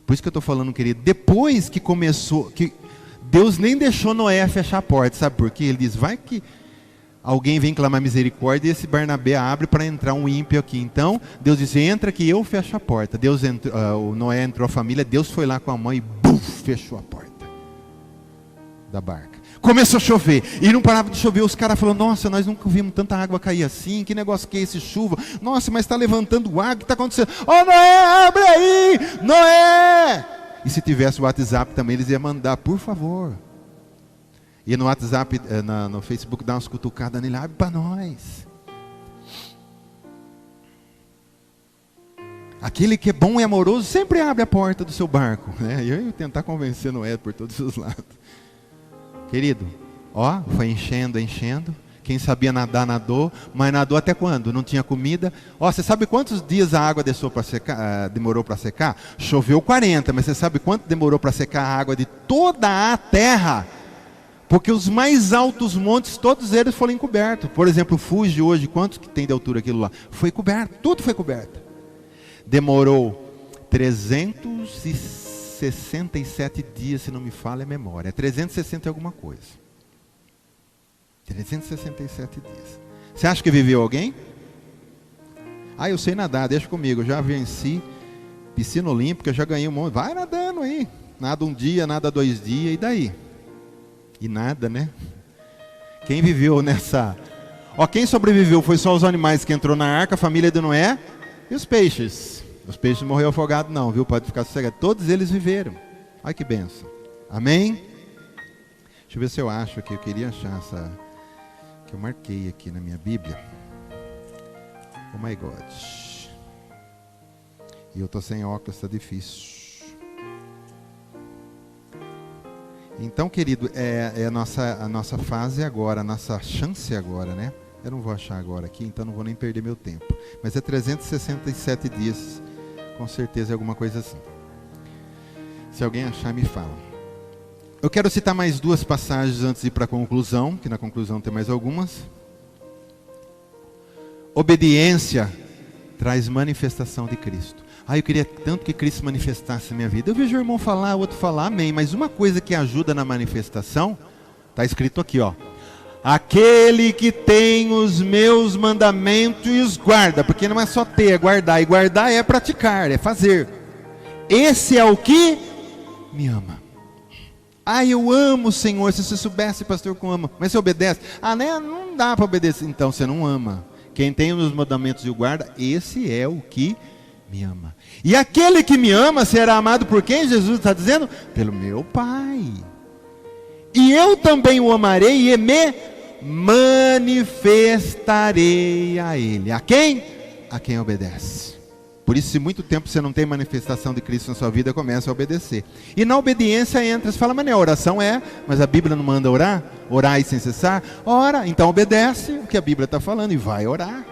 Por isso que eu estou falando, querido, depois que começou, que Deus nem deixou Noé fechar a porta, sabe por quê? Ele diz, vai que alguém vem clamar misericórdia e esse Barnabé abre para entrar um ímpio aqui. Então, Deus disse, entra que eu fecho a porta. O Noé entrou a família, Deus foi lá com a mão e fechou a porta da barca. Começou a chover, e não parava de chover, os caras falando, nossa, nós nunca vimos tanta água cair assim, que negócio que é esse chuva? Nossa, mas está levantando água, o que está acontecendo? Noé, abre aí, Noé! E se tivesse o WhatsApp também, eles iam mandar, por favor. E no WhatsApp, no Facebook, dá umas cutucadas nele, abre para nós. Aquele que é bom e amoroso sempre abre a porta do seu barco, né? E eu ia tentar convencer Noé por todos os lados. Querido, foi enchendo. Quem sabia nadar, nadou. Mas nadou até quando? Não tinha comida. Você sabe quantos dias a água demorou para secar? Choveu 40, mas você sabe quanto demorou para secar a água de toda a terra? Porque os mais altos montes, todos eles foram encobertos. Por exemplo, o Fuji hoje, quanto que tem de altura aquilo lá? Foi coberto, tudo foi coberto. Demorou 367 dias, se não me falha a memória. 360 e alguma coisa. 367 dias. Você acha que viveu alguém? Eu sei nadar, deixa comigo. Eu já venci piscina olímpica, já ganhei um monte. Vai nadando aí. Nada um dia, nada 2 dias, e daí? E nada, né? Quem viveu nessa... quem sobreviveu foi só os animais que entrou na arca, a família de Noé e os peixes. Os peixes não morreram afogados não, viu? Pode ficar sossegado. Todos eles viveram. Olha que benção. Amém? Deixa eu ver se eu acho aqui. Eu queria achar essa... que eu marquei aqui na minha Bíblia. Oh my God. E eu estou sem óculos, está difícil. Então, querido, é a nossa fase agora, a nossa chance agora, né? Eu não vou achar agora aqui, então não vou nem perder meu tempo. Mas é 367 dias, com certeza é alguma coisa assim. Se alguém achar, me fala. Eu quero citar mais 2 passagens antes de ir para a conclusão, que na conclusão tem mais algumas. Obediência traz manifestação de Cristo. Eu queria tanto que Cristo se manifestasse na minha vida. Eu vejo o irmão falar, o outro falar, amém. Mas uma coisa que ajuda na manifestação, está escrito aqui, ó. Aquele que tem os meus mandamentos e os guarda. Porque não é só ter, é guardar. E guardar é praticar, é fazer. Esse é o que me ama. Eu amo o Senhor. Se você soubesse, pastor, como ama. Mas você obedece? Né? Não dá para obedecer. Então você não ama. Quem tem os mandamentos e o guarda, esse é o que me ama. E aquele que me ama será amado por quem? Jesus está dizendo? Pelo meu Pai. E eu também o amarei e me manifestarei a ele. A quem? A quem obedece. Por isso, se muito tempo você não tem manifestação de Cristo na sua vida, começa a obedecer. E na obediência entra, você fala, mas a oração mas a Bíblia não manda orar? Orar e sem cessar? Ora, então obedece o que a Bíblia está falando e vai orar.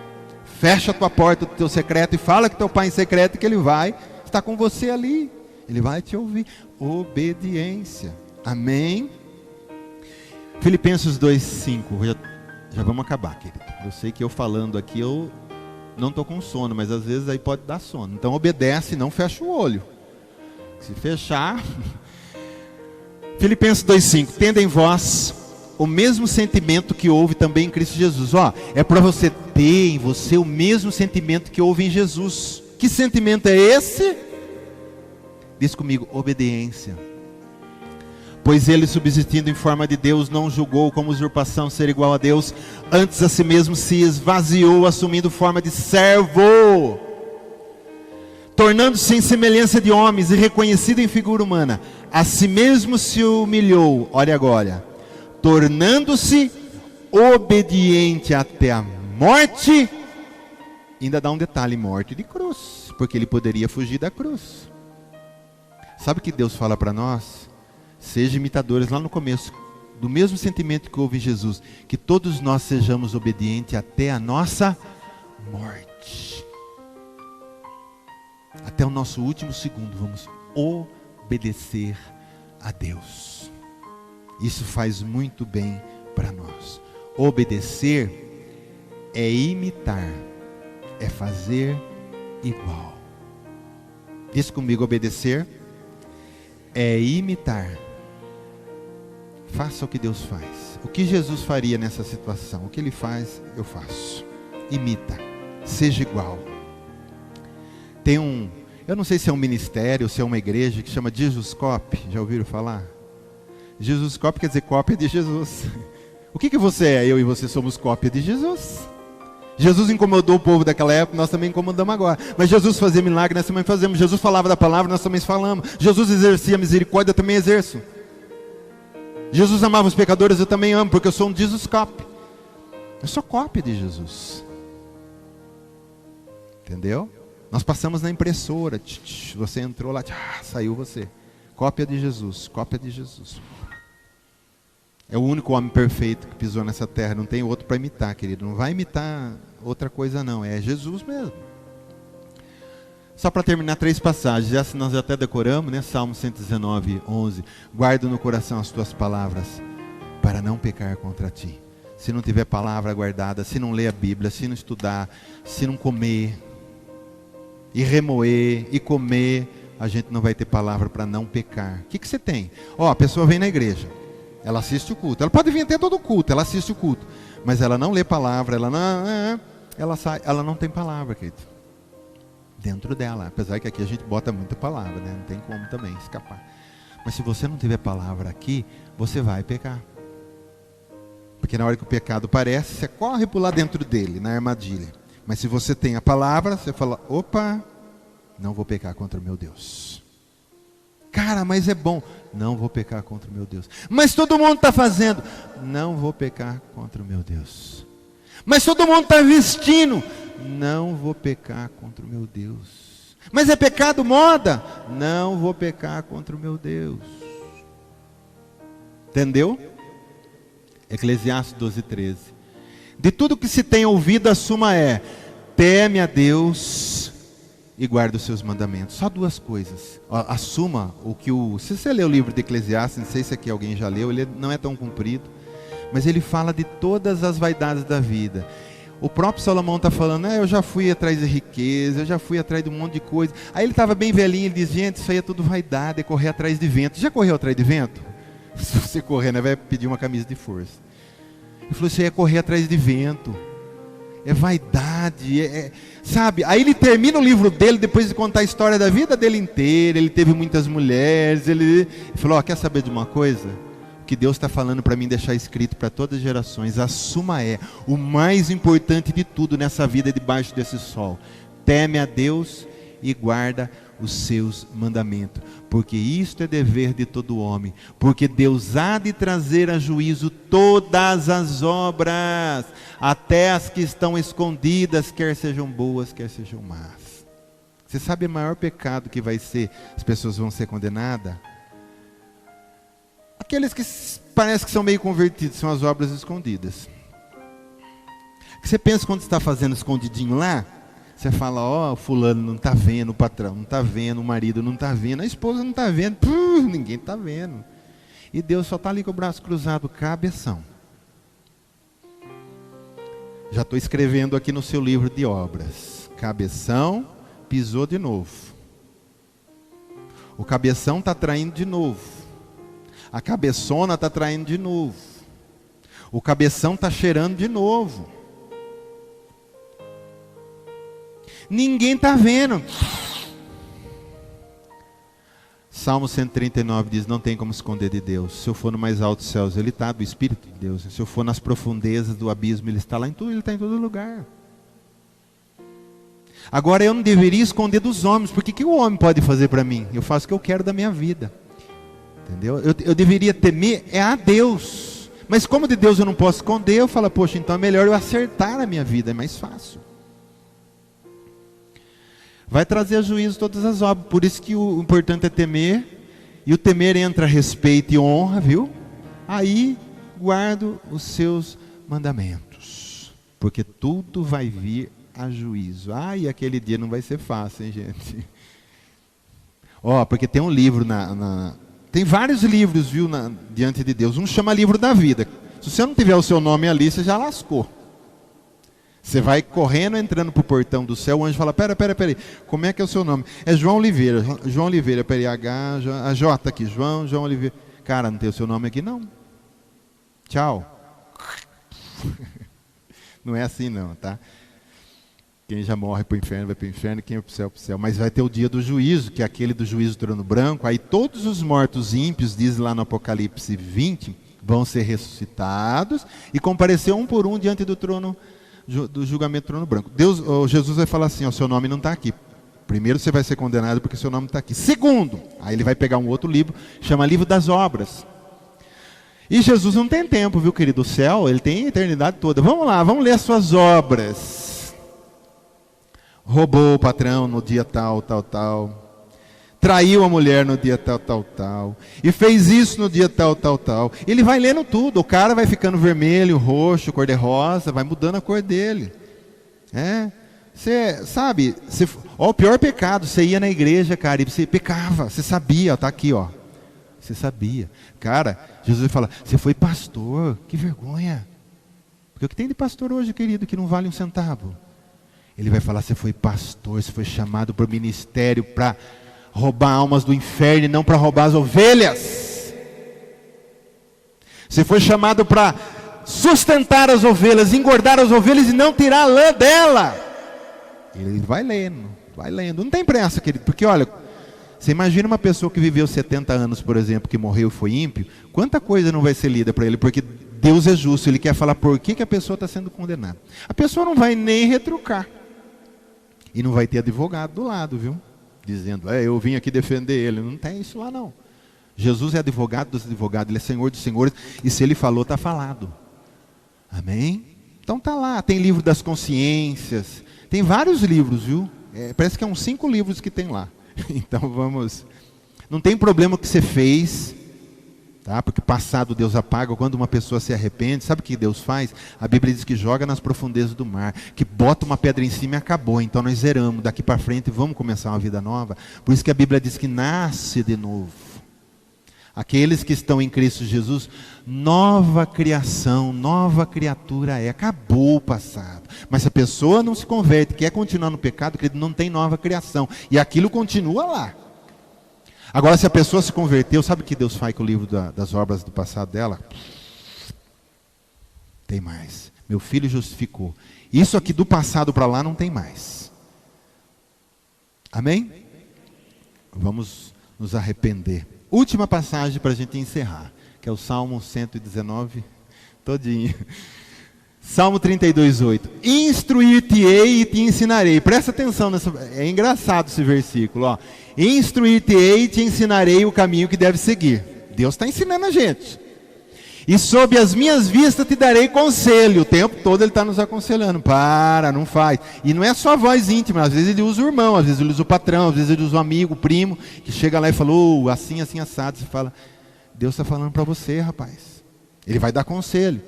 Fecha a tua porta do teu secreto e fala com teu Pai em secreto que Ele vai estar com você ali. Ele vai te ouvir. Obediência. Amém? Filipenses 2:5. Já vamos acabar, querido. Eu sei que eu falando aqui, eu não estou com sono, mas às vezes aí pode dar sono. Então obedece e não fecha o olho. Se fechar... Filipenses 2:5. Tendo em vós o mesmo sentimento que houve também em Cristo Jesus. É para você ter em você o mesmo sentimento que houve em Jesus. Que sentimento é esse? Diz comigo, obediência. Pois ele, subsistindo em forma de Deus, não julgou como usurpação ser igual a Deus, antes a si mesmo se esvaziou, assumindo forma de servo, tornando-se em semelhança de homens e reconhecido em figura humana, a si mesmo se humilhou, olha agora, tornando-se obediente até a morte. Ainda dá um detalhe, morte de cruz, porque ele poderia fugir da cruz. Sabe o que Deus fala para nós? Sejam imitadores lá no começo, do mesmo sentimento que houve em Jesus, que todos nós sejamos obedientes até a nossa morte. Até o nosso último segundo, vamos obedecer a Deus. Isso faz muito bem para nós. Obedecer é imitar, é fazer igual. Diz comigo, obedecer é imitar. Faça o que Deus faz. O que Jesus faria nessa situação? O que Ele faz, eu faço. Imita. Seja igual. Tem eu não sei se é um ministério ou se é uma igreja que chama Jesuscope. Já ouviram falar? Jesuscope quer dizer cópia de Jesus. O que você é? Eu e você somos cópia de Jesus. Jesus incomodou o povo daquela época, nós também incomodamos agora. Mas Jesus fazia milagre, nós também fazemos. Jesus falava da palavra, nós também falamos. Jesus exercia misericórdia, eu também exerço. Jesus amava os pecadores, eu também amo, porque eu sou um Jesuscope. Eu sou cópia de Jesus. Entendeu? Nós passamos na impressora. Você entrou lá, saiu você. Cópia de Jesus, cópia de Jesus. É o único homem perfeito que pisou nessa terra. Não tem outro para imitar, querido. Não vai imitar outra coisa não. É Jesus mesmo. Só para terminar 3 passagens. Essa nós até decoramos, né? Salmo 119, 11. Guarda no coração as tuas palavras, para não pecar contra ti. Se não tiver palavra guardada, se não ler a Bíblia, se não estudar, se não comer, e remoer, e comer, a gente não vai ter palavra para não pecar. O que você tem? A pessoa vem na igreja. Ela assiste o culto. Ela pode vir até todo o culto, ela assiste o culto. Mas ela não lê palavra, ela não tem palavra, querido. Dentro dela. Apesar que aqui a gente bota muita palavra, né? Não tem como também escapar. Mas se você não tiver palavra aqui, você vai pecar. Porque na hora que o pecado aparece, você corre para lá dentro dele, na armadilha. Mas se você tem a palavra, você fala, opa, não vou pecar contra o meu Deus. Cara, mas é bom. Não vou pecar contra o meu Deus. Mas todo mundo está fazendo. Não vou pecar contra o meu Deus. Mas todo mundo está vestindo. Não vou pecar contra o meu Deus. Mas é pecado moda. Não vou pecar contra o meu Deus. Entendeu? Eclesiastes 12:13. De tudo que se tem ouvido, a suma é: teme a Deus e guarda os seus mandamentos. Só 2 coisas. Assuma o que se você ler o livro de Eclesiastes, não sei se aqui alguém já leu, ele não é tão comprido, mas ele fala de todas as vaidades da vida. O próprio Salomão está falando, eu já fui atrás de riqueza, eu já fui atrás de um monte de coisa. Aí ele estava bem velhinho, ele diz, gente, isso aí é tudo vaidade, é correr atrás de vento. Já correu atrás de vento? Se você correr, né, vai pedir uma camisa de força. Ele falou, isso aí é correr atrás de vento. É vaidade, sabe? Aí ele termina o livro dele, depois de contar a história da vida dele inteira, ele teve muitas mulheres, ele falou, quer saber de uma coisa? O que Deus está falando para mim deixar escrito para todas as gerações, a suma o mais importante de tudo nessa vida debaixo desse sol, teme a Deus e guarda os seus mandamentos, porque isto é dever de todo homem, porque Deus há de trazer a juízo todas as obras, até as que estão escondidas, quer sejam boas, quer sejam más. Você sabe o maior pecado que vai ser, as pessoas vão ser condenadas? Aqueles que parece que são meio convertidos, são as obras escondidas. Você pensa quando você está fazendo escondidinho lá, você fala, o fulano não está vendo, o patrão não está vendo, o marido não está vendo, a esposa não está vendo, ninguém está vendo. E Deus só está ali com o braço cruzado, cabeção. Já estou escrevendo aqui no seu livro de obras. Cabeção, pisou de novo. O cabeção está traindo de novo. A cabeçona está traindo de novo. O cabeção está cheirando de novo. Ninguém está vendo. Salmo 139 diz, não tem como esconder de Deus. Se eu for no mais alto dos céus, Ele está, do Espírito de Deus. Se eu for nas profundezas do abismo, Ele está lá em tudo, Ele está em todo lugar. Agora eu não deveria esconder dos homens, porque o que o homem pode fazer para mim? Eu faço o que eu quero da minha vida. Entendeu? Eu deveria temer a Deus. Mas como de Deus eu não posso esconder, eu falo, poxa, então é melhor eu acertar a minha vida, é mais fácil. Vai trazer a juízo todas as obras. Por isso que o importante é temer. E o temer entra respeito e honra, viu? Aí guardo os seus mandamentos. Porque tudo vai vir a juízo. E aquele dia não vai ser fácil, hein, gente? Porque tem um livro tem vários livros, viu, diante de Deus. Um chama livro da vida. Se você não tiver o seu nome ali, você já lascou. Você vai correndo, entrando para o portão do céu, o anjo fala, pera aí, como é que é o seu nome? É João Oliveira, peraí, a J aqui, João Oliveira. Cara, não tem o seu nome aqui não. Tchau. Não é assim não, tá? Quem já morre para o inferno vai para o inferno, quem é para o céu. Mas vai ter o dia do juízo, que é aquele do juízo do trono branco. Aí todos os mortos ímpios, diz lá no Apocalipse 20, vão ser ressuscitados e comparecer um por um diante do trono do julgamento do trono branco. Jesus vai falar assim, seu nome não está aqui. Primeiro você vai ser condenado porque seu nome está aqui. Segundo, aí ele vai pegar um outro livro, chama livro das obras. E Jesus não tem tempo, viu, querido? O céu, ele tem a eternidade toda. Vamos lá, vamos ler as suas obras. Roubou o patrão no dia tal. Traiu a mulher no dia tal. E fez isso no dia tal. Ele vai lendo tudo. O cara vai ficando vermelho, roxo, cor-de-rosa, vai mudando a cor dele. Você sabe, o pior pecado, você ia na igreja, cara, e você pecava, você sabia, está aqui, você sabia. Cara, Jesus fala, você foi pastor, que vergonha. Porque o que tem de pastor hoje, querido, que não vale um centavo? Ele vai falar, você foi pastor, você foi chamado para o ministério, para roubar almas do inferno e não para roubar as ovelhas. Você foi chamado para sustentar as ovelhas, engordar as ovelhas e não tirar a lã dela. Ele vai lendo. Não tem pressa, querido, porque olha, você imagina uma pessoa que viveu 70 anos, por exemplo, que morreu e foi ímpio, quanta coisa não vai ser lida para ele, porque Deus é justo, Ele quer falar por que a pessoa está sendo condenada. A pessoa não vai nem retrucar. E não vai ter advogado do lado, viu? Dizendo, eu vim aqui defender ele. Não tem isso lá não. Jesus é advogado dos advogados, Ele é Senhor dos senhores, e se Ele falou, está falado. Amém? Então está lá, tem livro das consciências, tem vários livros, viu? Parece que é uns 5 livros que tem lá. Então vamos, não tem problema o que você fez, tá? Porque passado Deus apaga. Quando uma pessoa se arrepende, sabe o que Deus faz? A Bíblia diz que joga nas profundezas do mar, que bota uma pedra em cima e acabou. Então nós zeramos, daqui para frente vamos começar uma vida nova. Por isso que a Bíblia diz que nasce de novo. Aqueles que estão em Cristo Jesus, nova criação, nova criatura é. Acabou o passado. Mas se a pessoa não se converte, quer continuar no pecado, querido, não tem nova criação. E aquilo continua lá. Agora, se a pessoa se converteu, sabe o que Deus faz com o livro das obras do passado dela? Tem mais. Meu filho justificou. Isso aqui do passado para lá não tem mais. Amém? Vamos nos arrepender. Última passagem para a gente encerrar, que é o Salmo 119, todinho. Salmo 32:8. Instruir-te-ei e te ensinarei. Presta atenção nessa. É engraçado esse versículo, ó. Instruir-te-ei e te ensinarei o caminho que deve seguir. Deus está ensinando a gente. E sob as minhas vistas te darei conselho. O tempo todo ele está nos aconselhando. Para, não faz. E não é só a voz íntima. Às vezes ele usa o irmão, às vezes ele usa o patrão, às vezes ele usa o amigo, o primo, que chega lá e fala, assim, assim, assado. Você fala, Deus está falando para você, rapaz. Ele vai dar conselho.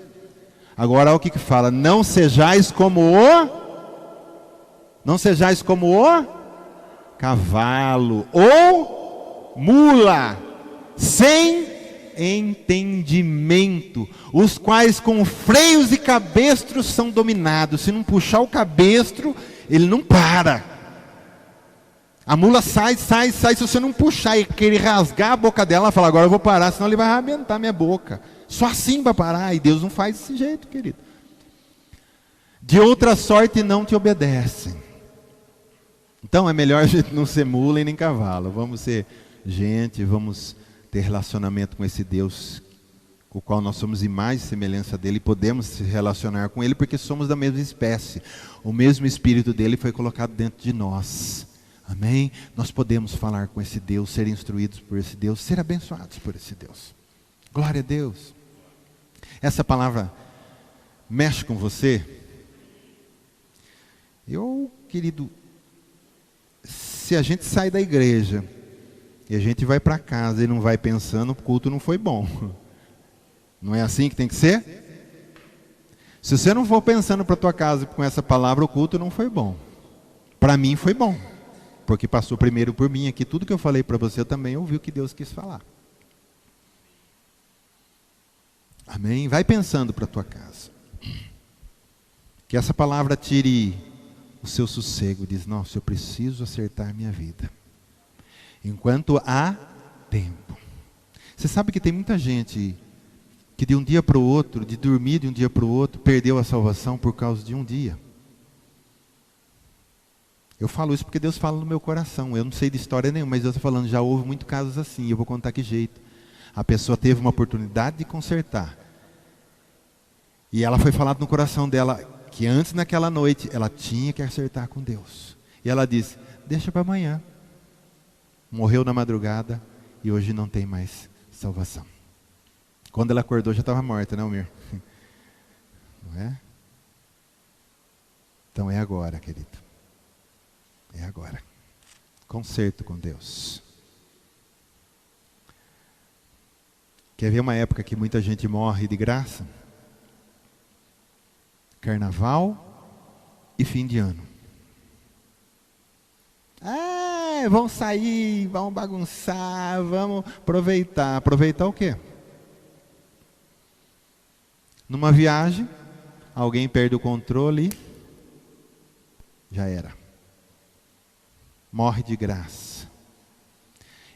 Agora olha o que fala. Não sejais como o cavalo ou mula, sem entendimento, os quais com freios e cabestros são dominados. Se não puxar o cabestro, ele não para. A mula sai, se você não puxar e querer rasgar a boca dela, ela fala, agora eu vou parar, senão ele vai arrebentar minha boca. Só assim vai parar, e Deus não faz desse jeito, querido. De outra sorte não te obedecem. Então é melhor a gente não ser mula e nem cavalo. Vamos ser gente, vamos ter relacionamento com esse Deus, com o qual nós somos imagem e semelhança dele, e podemos se relacionar com ele, porque somos da mesma espécie. O mesmo Espírito dele foi colocado dentro de nós. Amém? Nós podemos falar com esse Deus, ser instruídos por esse Deus, ser abençoados por esse Deus. Glória a Deus. Essa palavra mexe com você? Querido, se a gente sai da igreja e a gente vai para casa e não vai pensando, o culto não foi bom. Não é assim que tem que ser? Se você não for pensando para a tua casa com essa palavra, o culto não foi bom. Para mim foi bom, porque passou primeiro por mim aqui. Tudo que eu falei para você, eu também ouvi o que Deus quis falar. Amém? Vai pensando para a tua casa. Que essa palavra tire o seu sossego. Diz, nossa, eu preciso acertar minha vida. Enquanto há tempo. Você sabe que tem muita gente que de um dia para o outro, de dormir de um dia para o outro, perdeu a salvação por causa de um dia. Eu falo isso porque Deus fala no meu coração. Eu não sei de história nenhuma, mas Deus está falando, já houve muitos casos assim. Eu vou contar que jeito. A pessoa teve uma oportunidade de consertar. E ela foi falado no coração dela que antes naquela noite ela tinha que acertar com Deus. E ela disse, deixa para amanhã. Morreu na madrugada e hoje não tem mais salvação. Quando ela acordou já estava morta, né, Almir? Não é? Então é agora, querido. É agora. Conserto com Deus. Quer ver uma época que muita gente morre de graça? Carnaval e fim de ano. Vamos sair, vamos bagunçar, vamos aproveitar. Aproveitar o quê? Numa viagem, alguém perde o controle, já era. Morre de graça.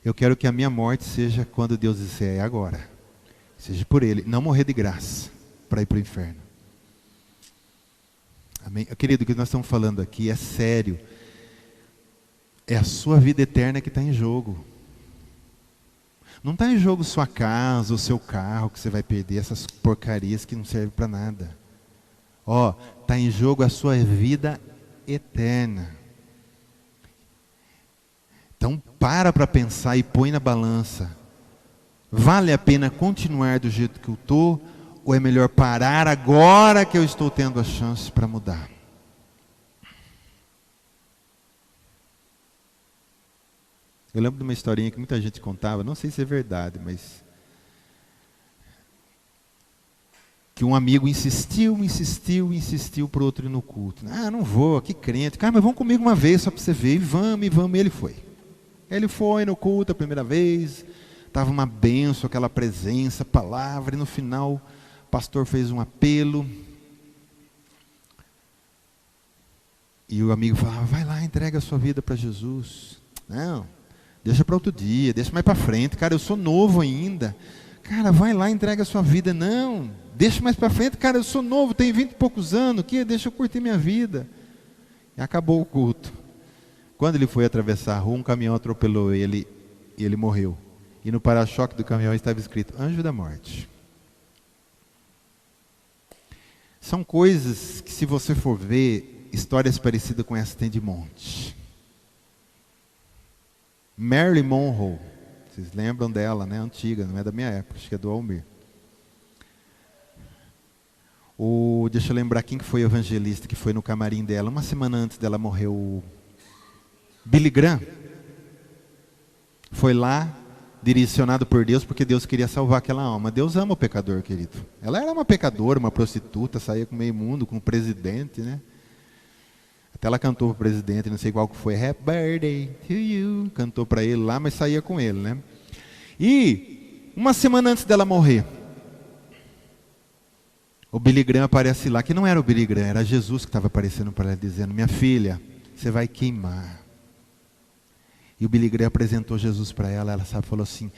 Eu quero que a minha morte seja quando Deus disser, é agora. Seja por Ele, não morrer de graça, para ir para o inferno. Amém? Querido, o que nós estamos falando aqui é sério. É a sua vida eterna que está em jogo. Não está em jogo sua casa, o seu carro, que você vai perder, essas porcarias que não servem para nada. Está em jogo a sua vida eterna. Então para pensar e põe na balança. Vale a pena continuar do jeito que eu estou? Ou é melhor parar agora que eu estou tendo a chance para mudar? Eu lembro de uma historinha que muita gente contava, não sei se é verdade, mas que um amigo insistiu para o outro ir no culto. Não vou, que crente. Cara, mas vamos comigo uma vez só para você ver. E vamos. E ele foi. Ele foi no culto a primeira vez, estava uma bênção, aquela presença, palavra, e no final o pastor fez um apelo. E o amigo falava, vai lá, entrega a sua vida para Jesus. Não, deixa para outro dia, deixa mais para frente. Cara, eu sou novo ainda. Cara, vai lá, entrega a sua vida. Não, deixa mais para frente. Cara, eu sou novo, tenho 20 e poucos anos. Deixa eu curtir minha vida. E acabou o culto. Quando ele foi atravessar a rua, um caminhão atropelou ele e ele morreu. E no para-choque do caminhão estava escrito, Anjo da Morte. São coisas que, se você for ver, histórias parecidas com essa tem de monte. Marilyn Monroe, vocês lembram dela, né? Antiga, não é da minha época, acho que é do Almir. Deixa eu lembrar quem que foi o evangelista que foi no camarim dela, uma semana antes dela morrer, o Billy Graham. Foi lá, direcionado por Deus, porque Deus queria salvar aquela alma. Deus ama o pecador, querido. Ela era uma pecadora, uma prostituta, saía com meio mundo, com o presidente, né? Até ela cantou para o presidente, não sei qual que foi, Happy Birthday to you. Cantou para ele lá, mas saía com ele, né? E uma semana antes dela morrer, o Billy Graham aparece lá, que não era o Billy Graham, era Jesus que estava aparecendo para ela, dizendo, minha filha, você vai queimar. E o Billy Graham apresentou Jesus para ela, ela falou assim,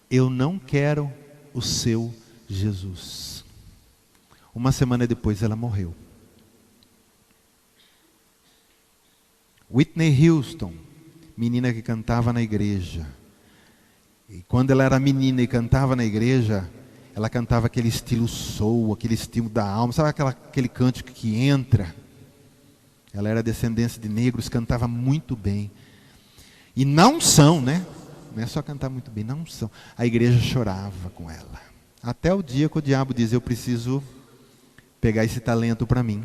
eu não quero o seu Jesus. Uma semana depois ela morreu. Whitney Houston, menina que cantava na igreja. E quando ela era menina e cantava na igreja, ela cantava aquele estilo soul, aquele estilo da alma, sabe aquele cântico que entra? Ela era descendência de negros, cantava muito bem. E não são, né? Não é só cantar muito bem, não são. A igreja chorava com ela. Até o dia que o diabo diz, eu preciso pegar esse talento para mim.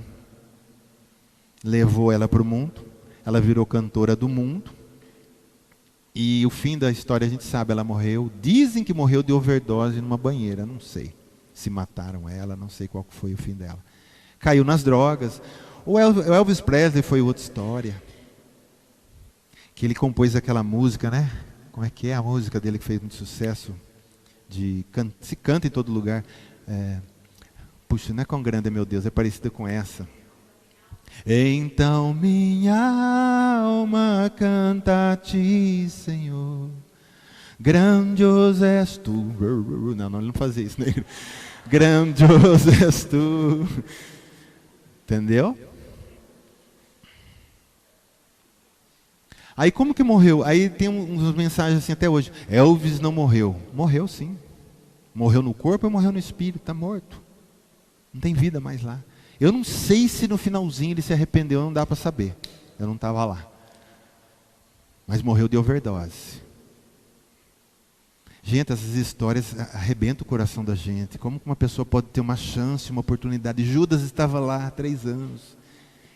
Levou ela para o mundo, ela virou cantora do mundo. E o fim da história a gente sabe, ela morreu. Dizem que morreu de overdose numa banheira, não sei. Se mataram ela, não sei qual foi o fim dela. Caiu nas drogas. O Elvis Presley foi outra história. Que ele compôs aquela música, né? Como é que é a música dele que fez muito sucesso? Se canta em todo lugar. Puxa, não é quão grande é meu Deus, é parecida com essa. Então minha alma canta a ti, Senhor. Grandioso és tu. Não, ele não fazia isso, né? Grandioso és tu. Entendeu? Aí como que morreu? Aí tem umas mensagens assim até hoje. Elvis não morreu. Morreu sim. Morreu no corpo ou morreu no espírito? Está morto. Não tem vida mais lá. Eu não sei se no finalzinho ele se arrependeu, não dá para saber. Eu não estava lá. Mas morreu de overdose. Gente, essas histórias arrebentam o coração da gente. Como que uma pessoa pode ter uma chance, uma oportunidade? Judas estava lá há 3 anos.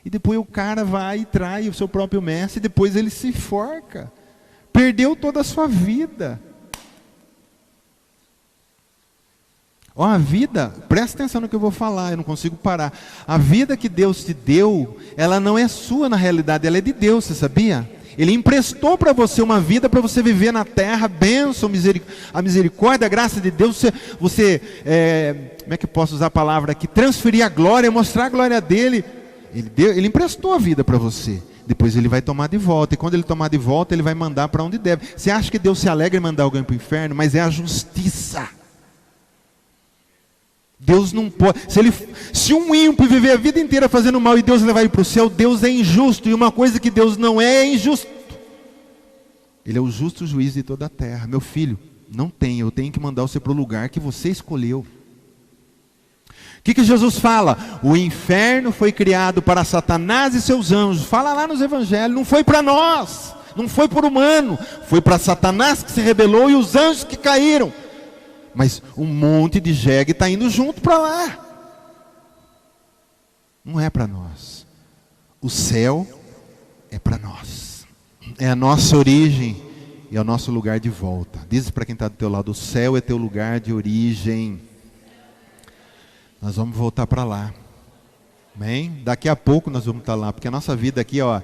E depois o cara vai e trai o seu próprio mestre, e depois ele se enforca. Perdeu toda a sua vida. Ó, a vida, presta atenção no que eu vou falar, eu não consigo parar. A vida que Deus te deu, ela não é sua na realidade, ela é de Deus, você sabia? Ele emprestou para você uma vida para você viver na terra, bênção, a misericórdia, a graça de Deus, como é que eu posso usar a palavra aqui? Transferir a glória, mostrar a glória dele. Ele emprestou a vida para você. Depois ele vai tomar de volta. E quando ele tomar de volta, ele vai mandar para onde deve. Você acha que Deus se alegra em mandar alguém para o inferno? Mas é a justiça. Deus não pode. Se um ímpio viver a vida inteira fazendo mal e Deus levar ele para o céu, Deus é injusto. E uma coisa que Deus não é injusto. Ele é o justo juiz de toda a terra. Meu filho, não tem. Eu tenho que mandar você para o lugar que você escolheu. O que Jesus fala? O inferno foi criado para Satanás e seus anjos. Fala lá nos evangelhos. Não foi para nós. Não foi por humano. Foi para Satanás que se rebelou e os anjos que caíram. Mas um monte de jegue está indo junto para lá. Não é para nós. O céu é para nós. É a nossa origem e é o nosso lugar de volta. Diz para quem está do teu lado, o céu é teu lugar de origem. Nós vamos voltar para lá. Amém? Daqui a pouco nós vamos estar lá, porque a nossa vida aqui, ó,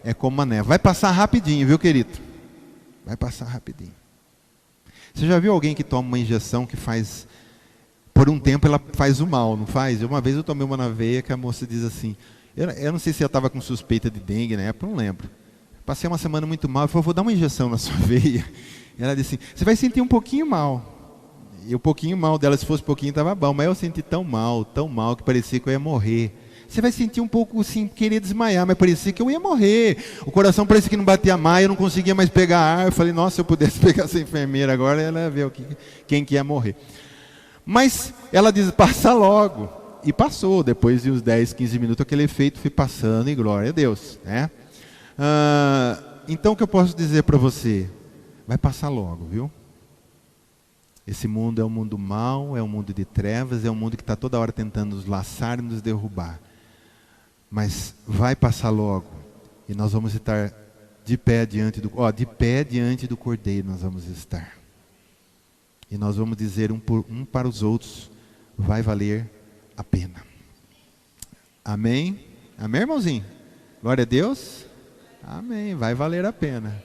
é como uma neve. Vai passar rapidinho, viu, querido? Vai passar rapidinho. Você já viu alguém que toma uma injeção que faz, por um tempo ela faz o mal, não faz? Uma vez eu tomei uma na veia que a moça diz assim, eu não sei se eu estava com suspeita de dengue na época, não lembro. Passei uma semana muito mal, eu falei, vou dar uma injeção na sua veia. E ela disse assim, você vai sentir um pouquinho mal. E o pouquinho mal dela, se fosse pouquinho, estava bom. Mas eu senti tão mal, que parecia que eu ia morrer. Você vai sentir um pouco, assim, querer desmaiar, mas parecia que eu ia morrer. O coração parecia que não batia mais, eu não conseguia mais pegar ar. Eu falei, nossa, se eu pudesse pegar essa enfermeira agora, ela ia ver quem que ia morrer. Mas ela diz, passa logo. E passou, depois de uns 10, 15 minutos, aquele efeito foi passando, e glória a Deus, né? Então o que eu posso dizer para você? Vai passar logo, viu? Esse mundo é um mundo mau, é um mundo de trevas, é um mundo que está toda hora tentando nos laçar e nos derrubar. Mas vai passar logo, e nós vamos estar de pé diante do Cordeiro nós vamos estar. E nós vamos dizer um para os outros, vai valer a pena. Amém? Amém, irmãozinho? Glória a Deus? Amém, vai valer a pena.